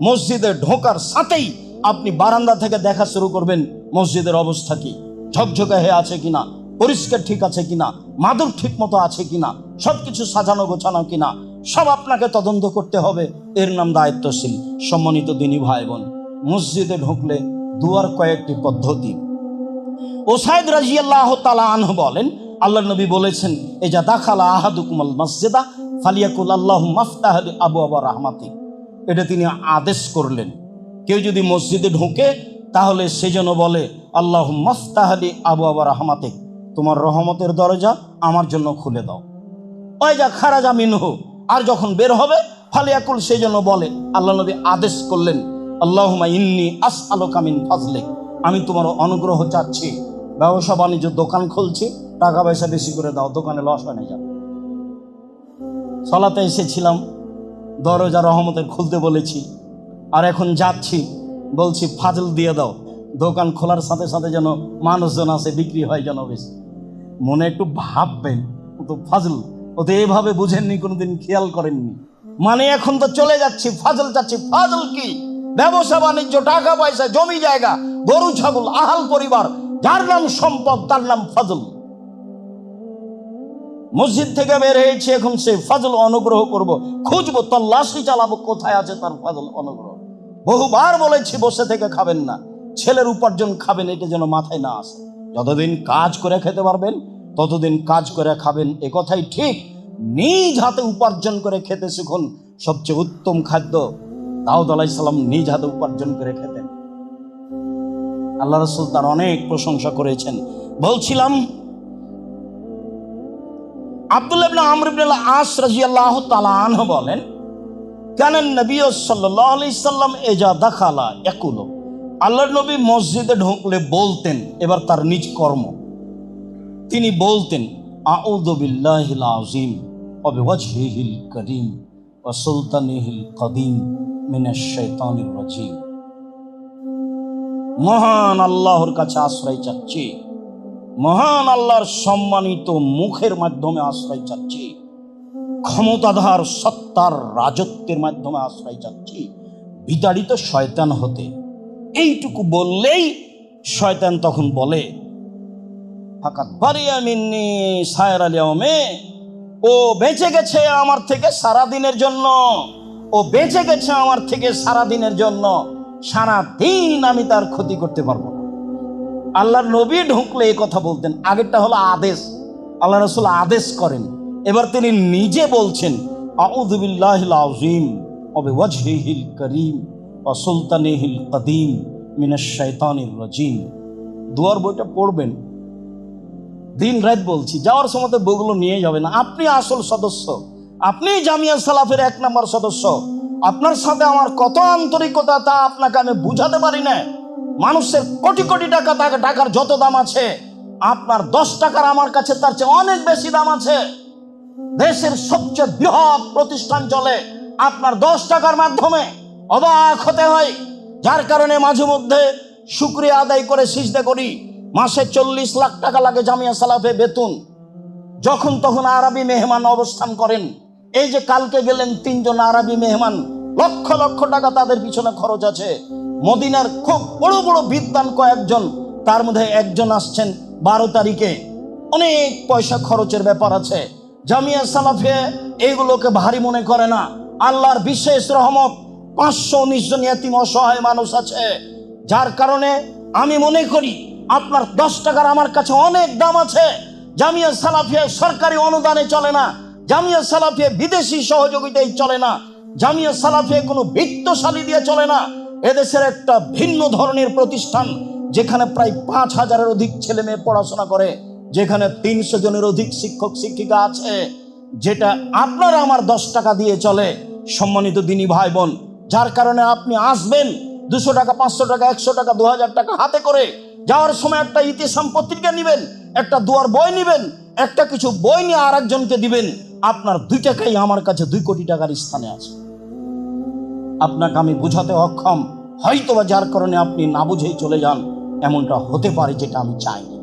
মসজিদে ঢোকার সাথেই আপনি বারান্দা থেকে দেখা শুরু করবেন মসজিদের অবস্থা কি, ঝকঝকে হয়ে আছে কিনা, পরিষ্কার ঠিক আছে কিনা, মাদুর ঠিক মতো আছে কিনা, সবকিছু সাজানো গোছানো কিনা, সব আপনাকে তদন্ত করতে হবে। এর নাম দায়িত্বশীল। সম্মানিত দিনী ভাই বোন, মসজিদে ঢুকলে দুয়ার কয়েকটি পদ্ধতি। ওসাইদ রাদিয়াল্লাহু তাআলা আনহু বলেন, আল্লাহ নবী বলেছেন, এজা দাখালা আহাদুকুমুল মাসজিদা ফালিয়াকুল আল্লাহুম্মা আফতাহ লি আবওয়াবা রাহমাতিক। এটা তিনি আদেশ করলেন, কেউ যদি মসজিদে ঢোকে তাহলে সে যেন বলে, আল্লাহুম্মা আফতাহ লি আবওয়াবা রাহমাতিক, তোমার রহমতের দরজা আমার জন্য খুলে দাও। ওই যা খারাজা মিনহু, আর যখন বের হবে ফালিয়াকুল, সে যেন বলে, আল্লাহ নবী আদেশ করলেন, আল্লাহুম্মা ইন্নী আসআলুকা মিন ফাজলিক, আমি তোমার অনুগ্রহ চাচ্ছি। ব্যবসা বাণিজ্য, দোকান খুলছি, টাকা পয়সা বেশি করে দাও, দোকানে লস হয় না যাবে। সলাতে এসেছিলাম, দরজা রহমতের খুলতে বলেছি, আর এখন যাচ্ছি, বলছি ফাজল দিয়ে দাও, দোকান খোলার সাথে সাথে যেন মানুষজন আসে, বিক্রি হয় যেন বেশি। মনে একটু ভাববেন, ও তো ফাজল, ও তো এভাবে বুঝেননি, কোনোদিন খেয়াল করেননি। মানে এখন তো চলে যাচ্ছি, ফাজল যাচ্ছি। ফাজল কি? ব্যবসা বাণিজ্য, টাকা পয়সা, জমি জায়গা, গরু ছাগল, আহাল পরিবার, যার নাম সম্পদ তার নাম ফাজল। মসজিদ থেকে বের হয়েছে, এখন সে ফজল অনুগ্রহ করব, খুঁজবো, তল্লাশি চালাবো কোথায় আছে তার ফজল অনুগ্রহ। বহুবার বলেছি বসে থেকে খাবেন না, ছেলের উপার্জন খাবেন, এটা যেন মাথায় না আসে। যতদিন কাজ করে খেতে পারবেন ততদিন কাজ করে খাবেন, এ কথাই ঠিক। নিজ হাতে উপার্জন করে খেতে শিখুন, সবচেয়ে উত্তম খাদ্য। দাউদ আলাইহিস সালাম নিজ হাতে উপার্জন করে খেতেন। আল্লাহ রাসূল তার অনেক প্রশংসা করেছেন। বলছিলাম, আব্দুল্লাহ ইবনে আমর ইবনে আস রাদিয়াল্লাহু তাআলা আনহু বলেন, কানান নবী সাল্লাল্লাহু আলাইহি সাল্লাম ইজা দাখালা ইয়াকুলু, আল্লাহর নবী মসজিদে ঢুকলে বলতেন, এবার তার নিজ কর্ম, তিনি বলতেন, আউযু বিল্লাহিল আযীম ওয়া বিওয়াজহিহিল কারীম ওয়া সুলতানিহিল কাদীম মিনাশ শাইতানির রাজীম। মহান আল্লাহর কাছে আশ্রয় চাচ্ছি, মহান আল্লাহর সম্মানিত মুখের মাধ্যমে আশ্রয় চাচ্ছি, ক্ষমতাধর সত্তার রাজত্বের মাধ্যমে আশ্রয় চাচ্ছি বিতাড়িত শয়তান হতে। এইটুকু বললেই শয়তান তখন বলে, ফাকাত বারিয়া মিন্নি সায়রাল ইয়াউমে, ও বেঁচে গেছে আমার থেকে সারা দিনের জন্য, ও বেঁচে গেছে আমার থেকে সারা দিনের জন্য, সারা দিন আমি তার ক্ষতি করতে পারবো না। আল্লাহর নবী ঢুকলে এই কথা বলতেন। আগেরটা হলো আদেশ, আল্লাহ রাসূল আদেশ করেন, এবার তিনি নিজে বলছেন, আউযু বিল্লাহিল আযীম ওয়া বিওয়াজহিহিল কারীম ওয়া সুলতানিহিল কাদীম মিনাশ শাইতানির রাজীম। দুয়ার বইটা পড়বেন, দিন রাত বলছি, যাওয়ার সময় তো বইগুলো নিয়ে যাবে না। আপনি আসল সদস্য, আপনি জামিয়া সালাফের 1 নম্বর সদস্য। আপনার সাথে আমার কত আন্তরিকতা তা আপনাকে আমি বুঝাতে পারি না। মানুষের কোটি কোটি টাকা, টাকার যত দাম আছে, আপনার 10 টাকার আমার কাছে তার চেয়ে অনেক বেশি দাম আছে। দেশের সবচেয়ে বৃহৎ প্রতিষ্ঠান চলে আপনার 10 টাকার মাধ্যমে, অবাক হতে হয়। যার কারণে মাঝে মধ্যে শুকরিয়া আদায় করে সিজদা করি। মাসে 40 লাখ টাকা লাগে জামিয়া সালাফে বেতন। যখন তখন আরবি মেহমান অবস্থান করেন। এই যে কালকে গেলেন 3 জন আরবি মেহমান, লক্ষ লক্ষ টাকা তাদের পিছনে খরচ আছে। মদিনার খুব বড় বড় বিদ্বান কয়েকজন, তার মধ্যে একজন আসছেন 12 তারিখে, অনেক পয়সা খরচের ব্যাপার আছে। জামিয়া সালাফে এইগুলোকে ভারী মনে করে না। আল্লাহর বিশেষ রহমত, 519 জন ইয়েতিম অসহায় মানুষ আছে। যার কারণে আমি মনে করি আপনার 10 টাকার আমার কাছে অনেক দাম আছে। জামিয়া সালাফিয়া সরকারি অনুদানে চলে না, জামিয়া সালাফিয়া বিদেশি সহযোগিতায় চলে না, জামিয়া সালাফিয়া কোনো বিত্তশালী দিয়ে চলে না। এদেশের একটা ভিন্ন ধরনের প্রতিষ্ঠান, যেখানে প্রায় 5000-এর অধিক ছেলে মেয়ে পড়াশোনা করে, যেখানে 300 জনের অধিক শিক্ষক শিক্ষিকা আছে, যেটা আপনারা আমার 10 টাকা দিয়ে চলে। সম্মানিত দিনী ভাই বোন, যার কারণে আপনি আসবেন 200 টাকা, 500 টাকা, 100 টাকা, 2000 টাকা হাতে করে, যাওয়ার সময় একটা ইতিসাম পত্রিকা নিবেন, একটা দুয়ার বই নিবেন, একটা কিছু বই নিয়ে আর একজনকে দিবেন। আপনার 2 টাকাই আমার কাছে 2 কোটি টাকার স্থানে আছে। আপনাকে আমি বুঝাতে অক্ষম, হয়তোবা যার কারণে আপনি না বুঝেই চলে যান, এমনটা হতে পারে, যেটা আমি চাই না।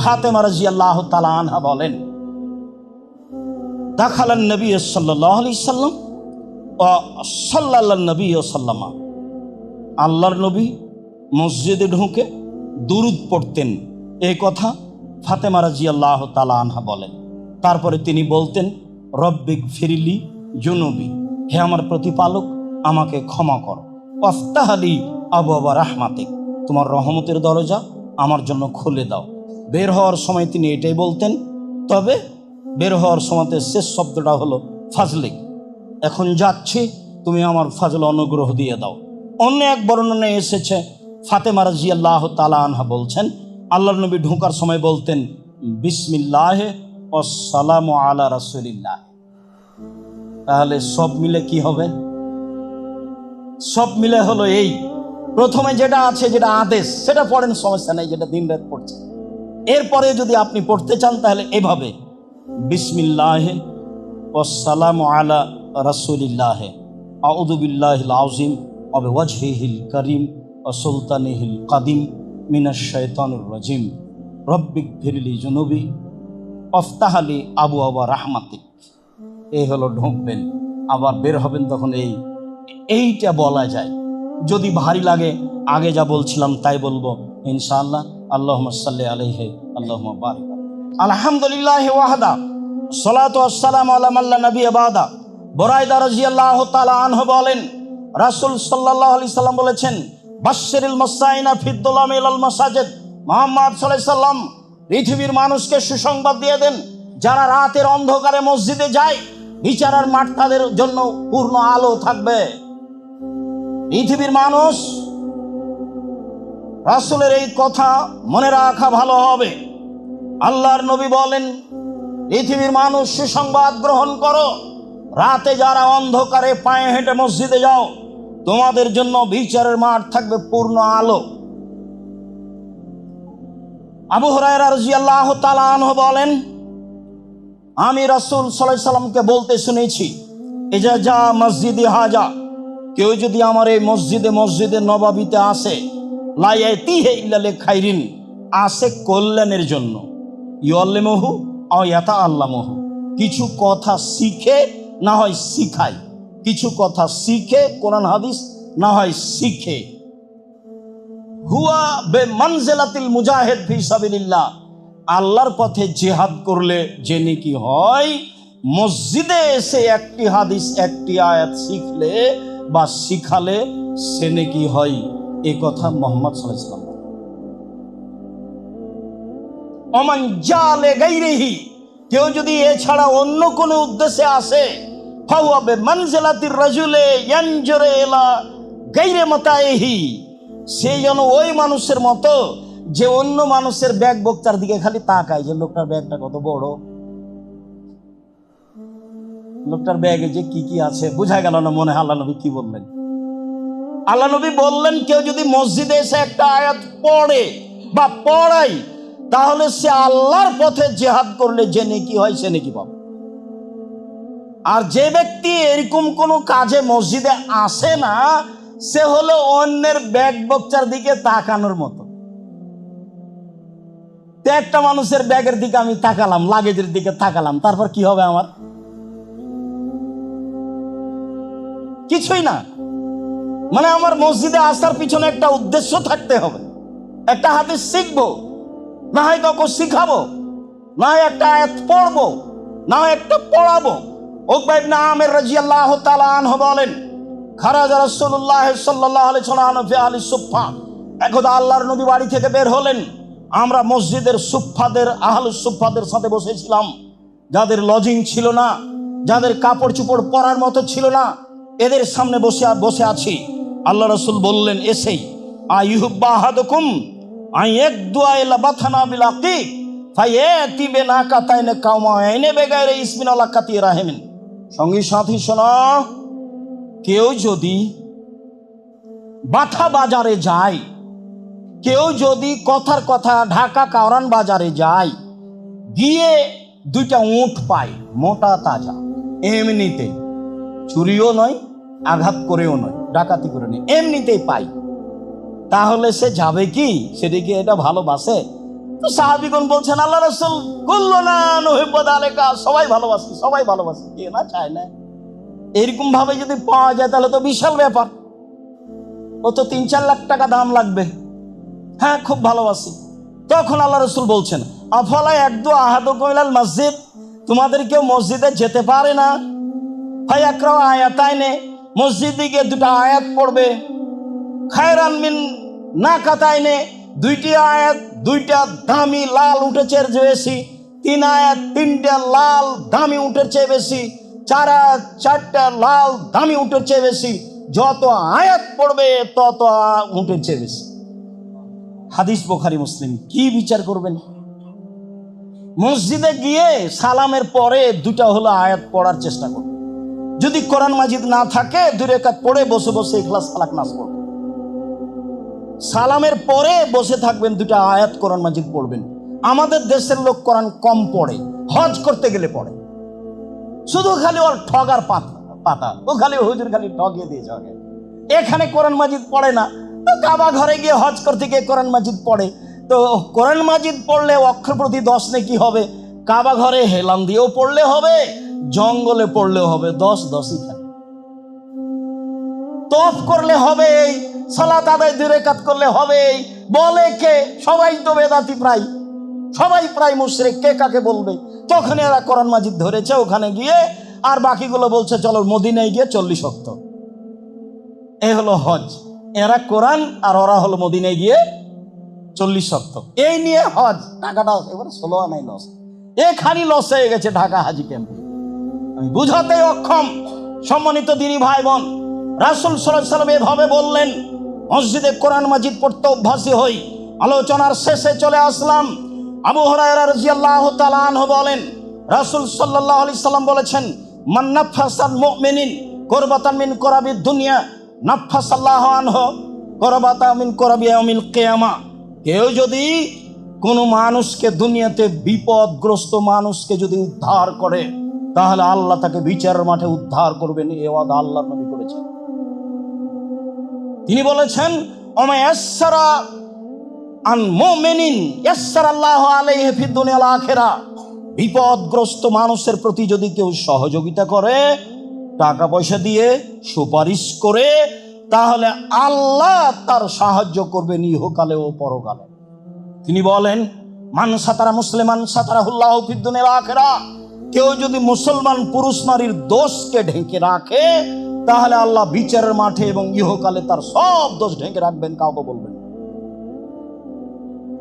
ফাতেমা রাদিয়াল্লাহু তাআলা আনহা বলেন, দাখালান নবী সাল্লাল্লাহু আলাইহি সাল্লাম ওয়া সাল্লাল্লাহু নবী সাল্লামা, আল্লাহর নবী মসজিদে ঢুকে দুরূদ পড়তেন। এই কথা ফাতেমা রাদিয়াল্লাহু তাআলা আনহা বলেন। তারপরে তিনি বলতেন, রব্বিক ফিরলি জুনুবি, হে আমার প্রতিপালক আমাকে ক্ষমা করো, ওয়াফতাহলি আবওয়াবা রাহমাতিক, তোমার রহমতের দরজা আমার জন্য খুলে দাও। বের হওয়ার সময় তিনি এটাই বলতেন। তবে বের হওয়ার সময়তে শেষ শব্দটা হলো ফাজলিক, এখন যাচ্ছি, তুমি আমার ফাজল অনুগ্রহ দিয়ে দাও। অন্য এক বর্ণনায় এসেছে, ফাতেমা রাদিয়াল্লাহু তাআলা আনহা বলছেন, আল্লাহর নবী ঢোকার সময় বলতেন, বিসমিল্লাহ ওয়াসসালামু আলা রাসূলিল্লাহ। তাহলে সব মিলে কি হবে? সব মিলে হলো এই, প্রথমে যেটা আছে, যেটা আদেশ, সেটা পড়েন, সমস্যা নেই, যেটা দিন রাত পড়ছে। এরপরে যদি আপনি পড়তে চান তাহলে এভাবে, বিসমিল্লাহ ওয়াসসালামু আলা রাসূলিল্লাহ, আউযু বিল্লাহিল আযীম ওয়া বিওয়াজহিহিল কারীম ওয়া সুলতানিহিল কাদীম মিনাশ শাইতানির রাজীম, রব্বিক ফিরলি জুনুবি ওয়াফতাহলি আবওয়াবা রাহমাতিক। এই হলো ঢুকবেন, আবার বের হবেন তখন এইটা বলা যায়। যদি ভারী লাগে আগে যা বলছিলাম তাই বলবো ইনশাআল্লাহ। আল্লাহুম্মা সাল্লি আলাইহি আল্লাহুম্মা বারিক। আলহামদুলিল্লাহি ওয়াহদা সালাতু ওয়াসসালামু আলা মান লা নাবিয়্যা বাদা। বুরায়দা রাদিয়াল্লাহু তাআলা আনহু বলেন, রাসূল সাল্লাল্লাহু আলাইহি সাল্লাম বলেছেন, বাশশিরিল মুসাইনা ফিদ দুলামি ইলাল মাসাজিদ। মুহাম্মদ সাল্লাল্লাহু আলাইহি সাল্লাম পৃথিবীর মানুষকে সুসংবাদ দিয়ে দেন, যারা রাতের অন্ধকারে মসজিদে যায় বিচারের মাঠ তাদের জন্য পূর্ণ আলো থাকবে। পৃথিবীর মানুষ রাসূলের এই কথা মনে রাখা ভালো হবে। আল্লাহর নবী বলেন, পৃথিবীর মানুষ সুসংবাদ গ্রহণ করো, রাতে যারা অন্ধকারে পায়ে হেঁটে মসজিদে যাও তোমাদের জন্য বিচারের মাঠ থাকবে পূর্ণ আলো। আবু হুরায়রা রাদিয়াল্লাহু তাআলা আনহু বলেন, আমি রাসূল সাল্লাল্লাহু আলাইহি সাল্লামকে বলতে শুনেছি, ইজা যা মসজিদে হাজা, কেউ যদি আমার এই মসজিদে নববীতে আসে, লা ইয়াতিহি ইল্লা লিখাইরিন, আসে কল্যাণের জন্য, ইউআল্লিমুহু আও ইয়াতাআল্লামুহু, কিছু কথা শিখে না হয় শিখায়, কিছু কথা শিখে কোরআন হাদিস না হয় শিখে। হুয়া বেমানজিলাতিল মুজাহিদ ফি সাবিলিল্লাহ, আল্লাহর পথে জিহাদ করলে যে নেকি হয়, মসজিদে এসে একটি হাদিস একটি আয়াত শিখলে বা শিখালে সে নেকি হয়। এই কথা মুহাম্মদ সাল্লাল্লাহু আলাইহি ওয়াসাল্লাম। ওমান জালে গায়রিহি, কেউ যদি এছাড়া অন্য কোনো উদ্দেশ্যে আসে, ফাহুয়া বিমানজিলাতির রাজুলে ইয়ানজুরু ইলা গায়রি মাতাইহি, সে যেন ওই মানুষের মতো যে অন্য মানুষের ব্যাগ বক্তার দিকে খালি তাকায়, যে লোকটার ব্যাগটা কত বড়, লোকটার ব্যাগে যে কি কি আছে বোঝা গেল না। মনে হয় আল্লাহ নবী কি বললেন? আল্লাহ নবী বললেন, কেউ যদি মসজিদে এসে একটা আয়াত পড়ে বা পড়ায়, তাহলে সে আল্লাহর পথে জিহাদ করলে যে নেকি হয় সে নেকি পাবে। আর যে ব্যক্তি এরকম কোনো কাজে মসজিদে আসে না, সে হলো অন্যের ব্যাগ বক্তার দিকে তাকানোর মতো। একটা মানুষের ব্যাগের দিকে আমি তাকালাম, লাগেজের দিকে তাকালাম, তারপর কি হবে আমার? কিছুই না। মানে আমার মসজিদে আসার পিছনে একটা উদ্দেশ্য থাকতে হবে, একটা হাদিস শিখবো, না হয় কাউকে শিখাবো, না হয় একটা আয়াত পড়বো, না হয় একটা পড়াবো। উকবা ইবনে আমির রাদিয়াল্লাহু তাআলা আনহু বলেন, খারাজা রাসূলুল্লাহ সাল্লাল্লাহু আলাইহি ওয়াসাল্লাম ফি আহলি সুফফা, একদা আল্লাহর নবী বাড়ি থেকে বের হলেন, আমরা মসজিদের সুফফাদের আহলুস সুফফাদের সাথে বসেছিলাম, যাদের লজিং ছিল না, যাদের কাপড় চোপড় পরার মতো ছিল না, এদের সামনে বসে আছি। আল্লাহ রাসূল বললেন, এসেই আইয়ুহব্বা আহাদুকুম আইয়াকদুআ ইলা বাথানা বিল আকিক ফায়াতি বিনাকাতাইন কাওমাইনে বেগাইরে ইসমিন আল্লাহ কাতি রাহিমিন। সঙ্গী সাথী শোনো, কেউ যদি বাথা বাজারে যায়, কেউ যদি কথার কথা ঢাকা কাওরান বাজারে যায়, গিয়ে দুইটা উট পায়, মোটা তাজা, এমনিতে, চুরিও নয়, আঘাত করেও নয়, ডাকাতি করে নেই, এমনিতেই পাই, তাহলে সে যাবে কি? সেদিকে এটা ভালোবাসে? তো সাহাবীগণ বলছেন, আল্লাহ রাসূল কুল্লুনা নুহিব্বু যালিকা, সবাই ভালোবাসে, সবাই ভালোবাসে, কে না চায় না? এরকম ভাবে যদি পাওয়া যায় তাহলে তো বিশাল ব্যাপার, ও তো 3-4 লাখ টাকা দাম লাগবে। হ্যাঁ, খুব ভালোবাসি। তখন আল্লাহ রাসূল বলছেন, আফালা ইয়াকদু আহাদুকুম ইলাল মসজিদ, তোমাদের কেউ মসজিদে যেতে পারে না? ফায়াকরা আয়াতাইনে, মসজিদে গিয়ে দুটো আয়াত পড়বে, খায়রান মিন নাকাতাইনে, দুইটি আয়াত, দুইটা দামি লাল উটের চেয়ে বেশি, 3 আয়াত 3টা লাল দামি উটের চেয়ে বেশি, 4 আয়াত 4টা লাল দামি উটের চেয়ে বেশি, যত আয়াত পড়বে তত উটের চেয়ে বেশি। হাদিস বুখারী মুসলিম। কি বিচার করবেন? মসজিদে গিয়ে সালামের পরে দুটা হলো আয়াত পড়ার চেষ্টা করবেন। যদি কোরআন মাজিদ না থাকে 2 রাকাত পড়ে বসে বসে ইখলাস ফালাক নাস পড়বেন। সালামের পরে বসে থাকবেন, 2টা আয়াত কোরআন মাজিদ পড়বেন। আমাদের দেশের লোক কোরআন কম পড়ে, হজ করতে গেলে পড়ে, শুধু খালি ওর ঠগার পাতা, ও খালি হুজুর খালি ঠগিয়ে দিয়ে যাবে। এখানে কোরআন মাজিদ পড়ে না, তো কাবা ঘরে গিয়ে হজ করতে গিয়ে কোরআন মাজিদ পড়ে। তো কোরআন মাজিদ পড়লে অক্ষর প্রতি 10 নেকি হবে, কাবা ঘরে হেলান দিয়েও পড়লে হবে, জঙ্গলে পড়লেও হবে, 10-10ই থাকে। তফ করলে হবে, সালাত আদায় 2 রাকাত করলে হবে, বলে কে? সবাই তো বেদাতি প্রায়। সবাই প্রায় মুশরিক, কে কাকে বলবে। তখন এরা কোরআন মাজিদ ধরেছে ওখানে গিয়ে, আর বাকিগুলো বলছে চলো মদিনায় গিয়ে 40 ওয়াক্ত। এ হলো হজ। এরা কোরআন আর ওরা হলো মদিনায় গিয়ে 40 ওয়াক্ত। এই নিয়ে হজ, টাকাটা এবারে 16 আনাই লস। এখানি লস হয়ে গেছে ঢাকা হাজি ক্যাম্পে। আমি বুঝাতে অক্ষম। সম্মানিত দিনী ভাই বোন, রাসূল সাল্লাল্লাহু আলাইহি সাল্লাম এভাবে বললেন, মসজিদে কোরআন মাজিদ পড়তে অভ্যাসী হই। আলোচনার শেষে চলে আসলাম। আবু হুরায়রা রাদিয়াল্লাহু তাআলা আনহু বলেন, রাসূল সাল্লাল্লাহু আলাইহি সাল্লাম বলেছেন, মান নাফাসাল মুমিনিন কুরবাতান মিন কুরাবিদ দুনিয়া নাফাসাল্লাহু আনহু কুরবাতান মিন কুরাবি ইয়াউমিল কিয়ামা। কেউ যদি কোনো মানুষকে, দুনিয়াতে বিপদগ্রস্ত মানুষকে যদি উদ্ধার করে, তাহলে আল্লাহ তাকে বিচারের মাঠে উদ্ধার করবেন। এ ওয়াদা আল্লাহর নবী করেছেন। তিনি বলেছেন, ওমা ইয়াসসারা আন মুমিনিন ইয়াসসারাল্লাহু আলাইহি ফিদ দুনিয়া ওয়াল আখিরা। বিপদগ্রস্ত মানুষের প্রতি যদি কেউ সহযোগিতা করে, টাকা পয়সা দিয়ে সুপারিশ করে, তাহলে আল্লাহ তার সাহায্য করবেন ইহকালে ও পরকালে। তিনি বলেন, মান সাতারা মুসলিমান সাতারাহুল্লাহু ফিদ দুনিয়া ওয়াল আখিরা। কেউ যদি মুসলমান পুরুষ নারীর দোষকে ঢেকে রাখে, তাহলে আল্লাহ বিচারের মাঠে এবং ইহকালে তার সব দোষ ঢেকে রাখবেন, কাউকে বলবেন,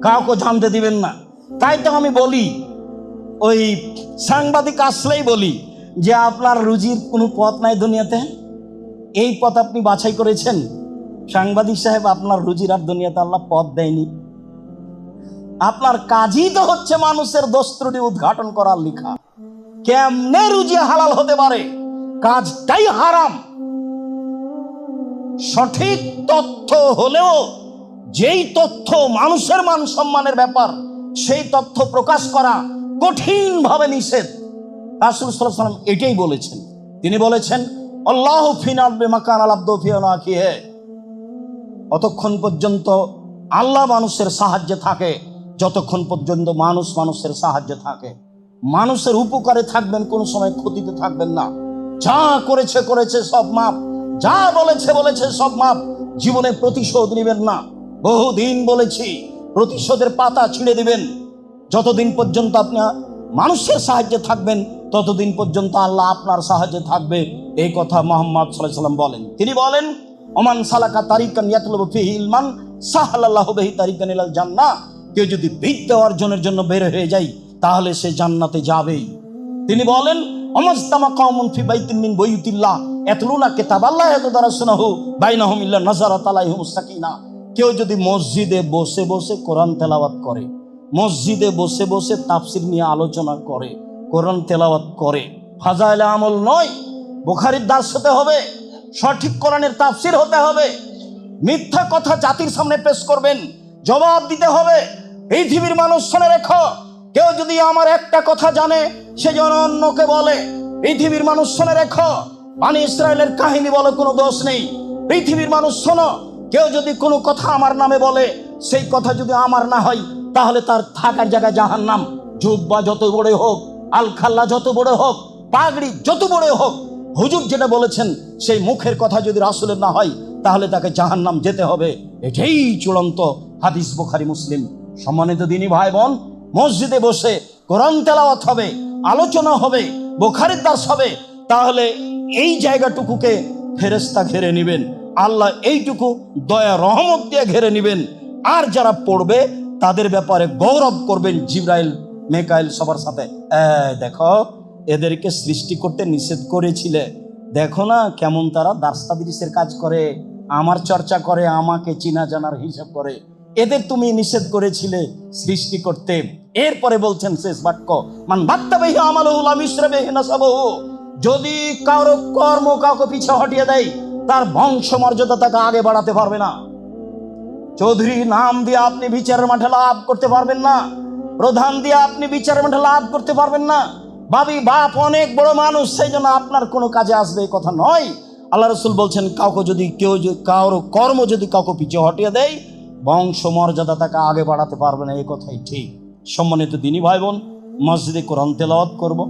কাউকে জানতে দিবেন না। তাই তো আমি বলি, ওই সাংবাদিক আসলেই বলি যে আপনার রুজির কোনো পথ নাই দুনিয়াতে, এই পথ আপনি বাছাই করেছেন। সাংবাদিক সাহেব, আপনার রুজির আর দুনিয়াতে আল্লাহ পথ দেয়নি। আপনার কাজই তো হচ্ছে মানুষের দোষ ত্রুটি উদ্ঘাটন করার লেখা। কেমনে রুজি হালাল হতে পারে? কাজটাই হারাম। সঠিক তথ্য হলেও যেই তথ্য মানুষের মান সম্মানের ব্যাপার, সেই তথ্য প্রকাশ করা কঠিনভাবে নিষেধ। রাসূল সাল্লাল্লাহু আলাইহি ওয়াসাল্লাম এটাই বলেছেন। তিনি বলেছেন, আল্লাহু ফিনা বিমাকান আল আবদু ফি আনাকিহি। অতক্ষণ পর্যন্ত আল্লাহ মানুষের সাহায্যে থাকে যতক্ষণ পর্যন্ত মানুষ মানুষের সাহায্যে থাকে। মানুষের উপকারে থাকবেন, কোনো সময় ক্ষতিতে থাকবেন না। যা করেছে করেছে, সব মাপ। যা বলেছে বলেছে, সব মাপ। জীবনে প্রতিশোধ নেবেন না। বহুদিন বলেছি, প্রতিশোধের পাতা ছিঁড়ে দিবেন। যতদিন পর্যন্ত আপনি মানুষের সাহায্যে থাকবেন, ততদিন পর্যন্ত আল্লাহ আপনার সাহায্যে থাকবে। এই কথা মুহাম্মদ সাল্লাল্লাহু আলাইহি ওয়াসাল্লাম বলেন। তিনি বলেন, ওমান সালাকা তারিকান ইয়াতলুবু ফিহি ইলমান সাহালাল্লাহু বিহি তারিকান ইলাল জান্নাহ। কেউ যদি বিদ্যা অর্জনের জন্য বের হয়ে যায়, তাহলে সে জান্নাতে যাবেই। তিনি বলেন, ওমাজতামা কওমুন ফি বাইতিন মিন বুয়ুতিল্লাহ ইয়াতলুনা কিতাবাল্লাহি ইয়াতাদারাসুনাহু বাইনাহুম ইল্লা নাযারাত আলাইহিমুস সাকিনাহ। কেউ যদি মসজিদে বসে বসে কোরআন তেলাওয়াত করে, মসজিদে বসে বসে তাফসীর নিয়ে আলোচনা করে, কোরআন তেলাওয়াত করে, ফাজাইলে আমল নয়। বুখারীর দার্স হতে হবে, সঠিক কোরআনের তাফসীর হতে হবে। মিথ্যা কথা জাতির সামনে পেশ করবেন, জবাব দিতে হবে। পৃথিবীর মানুষ শুনে রেখো, কেউ যদি আমার একটা কথা জানে, সে যেন অন্যকে বলে। পৃথিবীর মানুষ শুনে রেখো, বনী ইসরায়েলের কাহিনী বলে কোনো দোষ নেই। পৃথিবীর মানুষ শোনো, কেউ যদি কোনো কথা আমার নামে বলে, সেই কথা যদি আমার না হয়, তাহলে তার থাকার জায়গায় জাহান্নাম। জুব্বা যত বড় হোক, আলখাল্লা যত বড় হোক, পাগড়ি যত বড় হোক, হুজুর যেটা বলেছেন সেই মুখের কথা যদি রাসূলের না হয়, তাহলে তাকে জাহান্নাম যেতে হবে। এটাই চূড়ান্ত হাদিস, বুখারী মুসলিম। সম্মানিত দিনী ভাই বোন, মসজিদে বসে কোরআন তেলাওয়াত হবে, আলোচনা হবে, বুখারীর দার্স হবে, তাহলে এই জায়গাটুকুকে ফেরেশতা ঘিরে নেবেন। আল্লাহ এইটুকু দয়া রহমত দিয়ে ঘিরে নেবেন। আর যারা পড়বে তাদের ব্যাপারে গৌরব করবেন জিবরাইল, মেকাইল সবার সাথে। দেখো, এদেরকে সৃষ্টি করতে নিষেধ করেছিলে, দেখো না কেমন তারা দাস্তাদরিসের কাজ করে, আমার চর্চা করে, আমাকে চিনা জানার হিসাব করে। এদের তুমি নিষেধ করেছিলে সৃষ্টি করতে। এরপরে বলছেন শেষ বাক্য, মান বাত্তাবিহি আমালুহু লাম ইসরাবিহি নাসাবুহু। যদি কারো কর্ম কাউকে পিছে হটিয়ে দেয়, তার বংশ মর্যাদা তাকে আগে বাড়াতে পারবে না। চৌধুরী নাম দিয়ে আপনি বিচারের মাঠে লাভ করতে পারবেন না। প্রধান দিয়ে আপনি বিচারের মাঠে লাভ করতে পারবেন না। ভাবি বাপ অনেক বড় মানুষ, সেই জন্য আপনার কোনো কাজে আসবে এই কথা নয়। আল্লাহ রাসূল বলছেন, কাউকে যদি কারো কর্ম যদি কাউকে পিছে হটিয়ে দেয়, বংশ মর্যাদা তাকে আগে বাড়াতে পারবে না। এই কথাই ঠিক। সম্মানিত দিনী ভাই বোন, মসজিদে কোরআন তেলাওয়াত করব,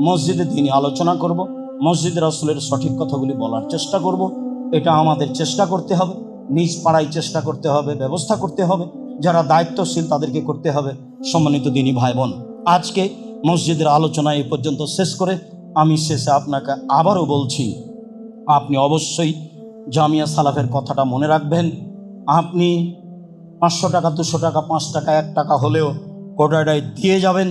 মসজিদে দিনী আলোচনা করব, মসজিদে রাসূলের সঠিক কথাগুলি বলার চেষ্টা করব। এটা আমাদের চেষ্টা করতে হবে, নিজ পাড়ায় চেষ্টা করতে হবে, ব্যবস্থা করতে হবে। যারা দায়িত্বশীল তাদেরকে করতে হবে। সম্মানিত দিনী ভাই বোন, আজকে মসজিদের আলোচনা এই পর্যন্ত শেষ করে আমি শেষে আপনাকে আবারও বলছি, আপনি অবশ্যই জামিয়া সালাফের কথাটা মনে রাখবেন। আপনি 500 টাকা, 200 টাকা, 5 টাকা, 1 টাকা হলেও কোটাটায় দিয়ে যাবেন।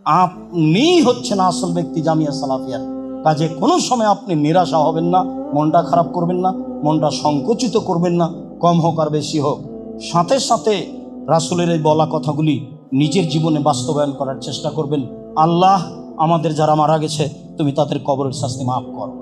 আপনিই হচ্ছেন আসল ব্যক্তি জামিয়া সালাফিয়ার। কাজে কোনো সময় আপনি নিরাশা হবেন না, মনটা খারাপ করবেন না, মনটা সংকুচিত করবেন না, কম হোক আর বেশি হোক। সাথে সাথে রাসূলের এই বলা কথাগুলি নিজের জীবনে বাস্তবায়ন করার চেষ্টা করবেন। আল্লাহ আমাদের যারা মারা গেছে, তুমি তাদের কবরের শাস্তি মাফ করো।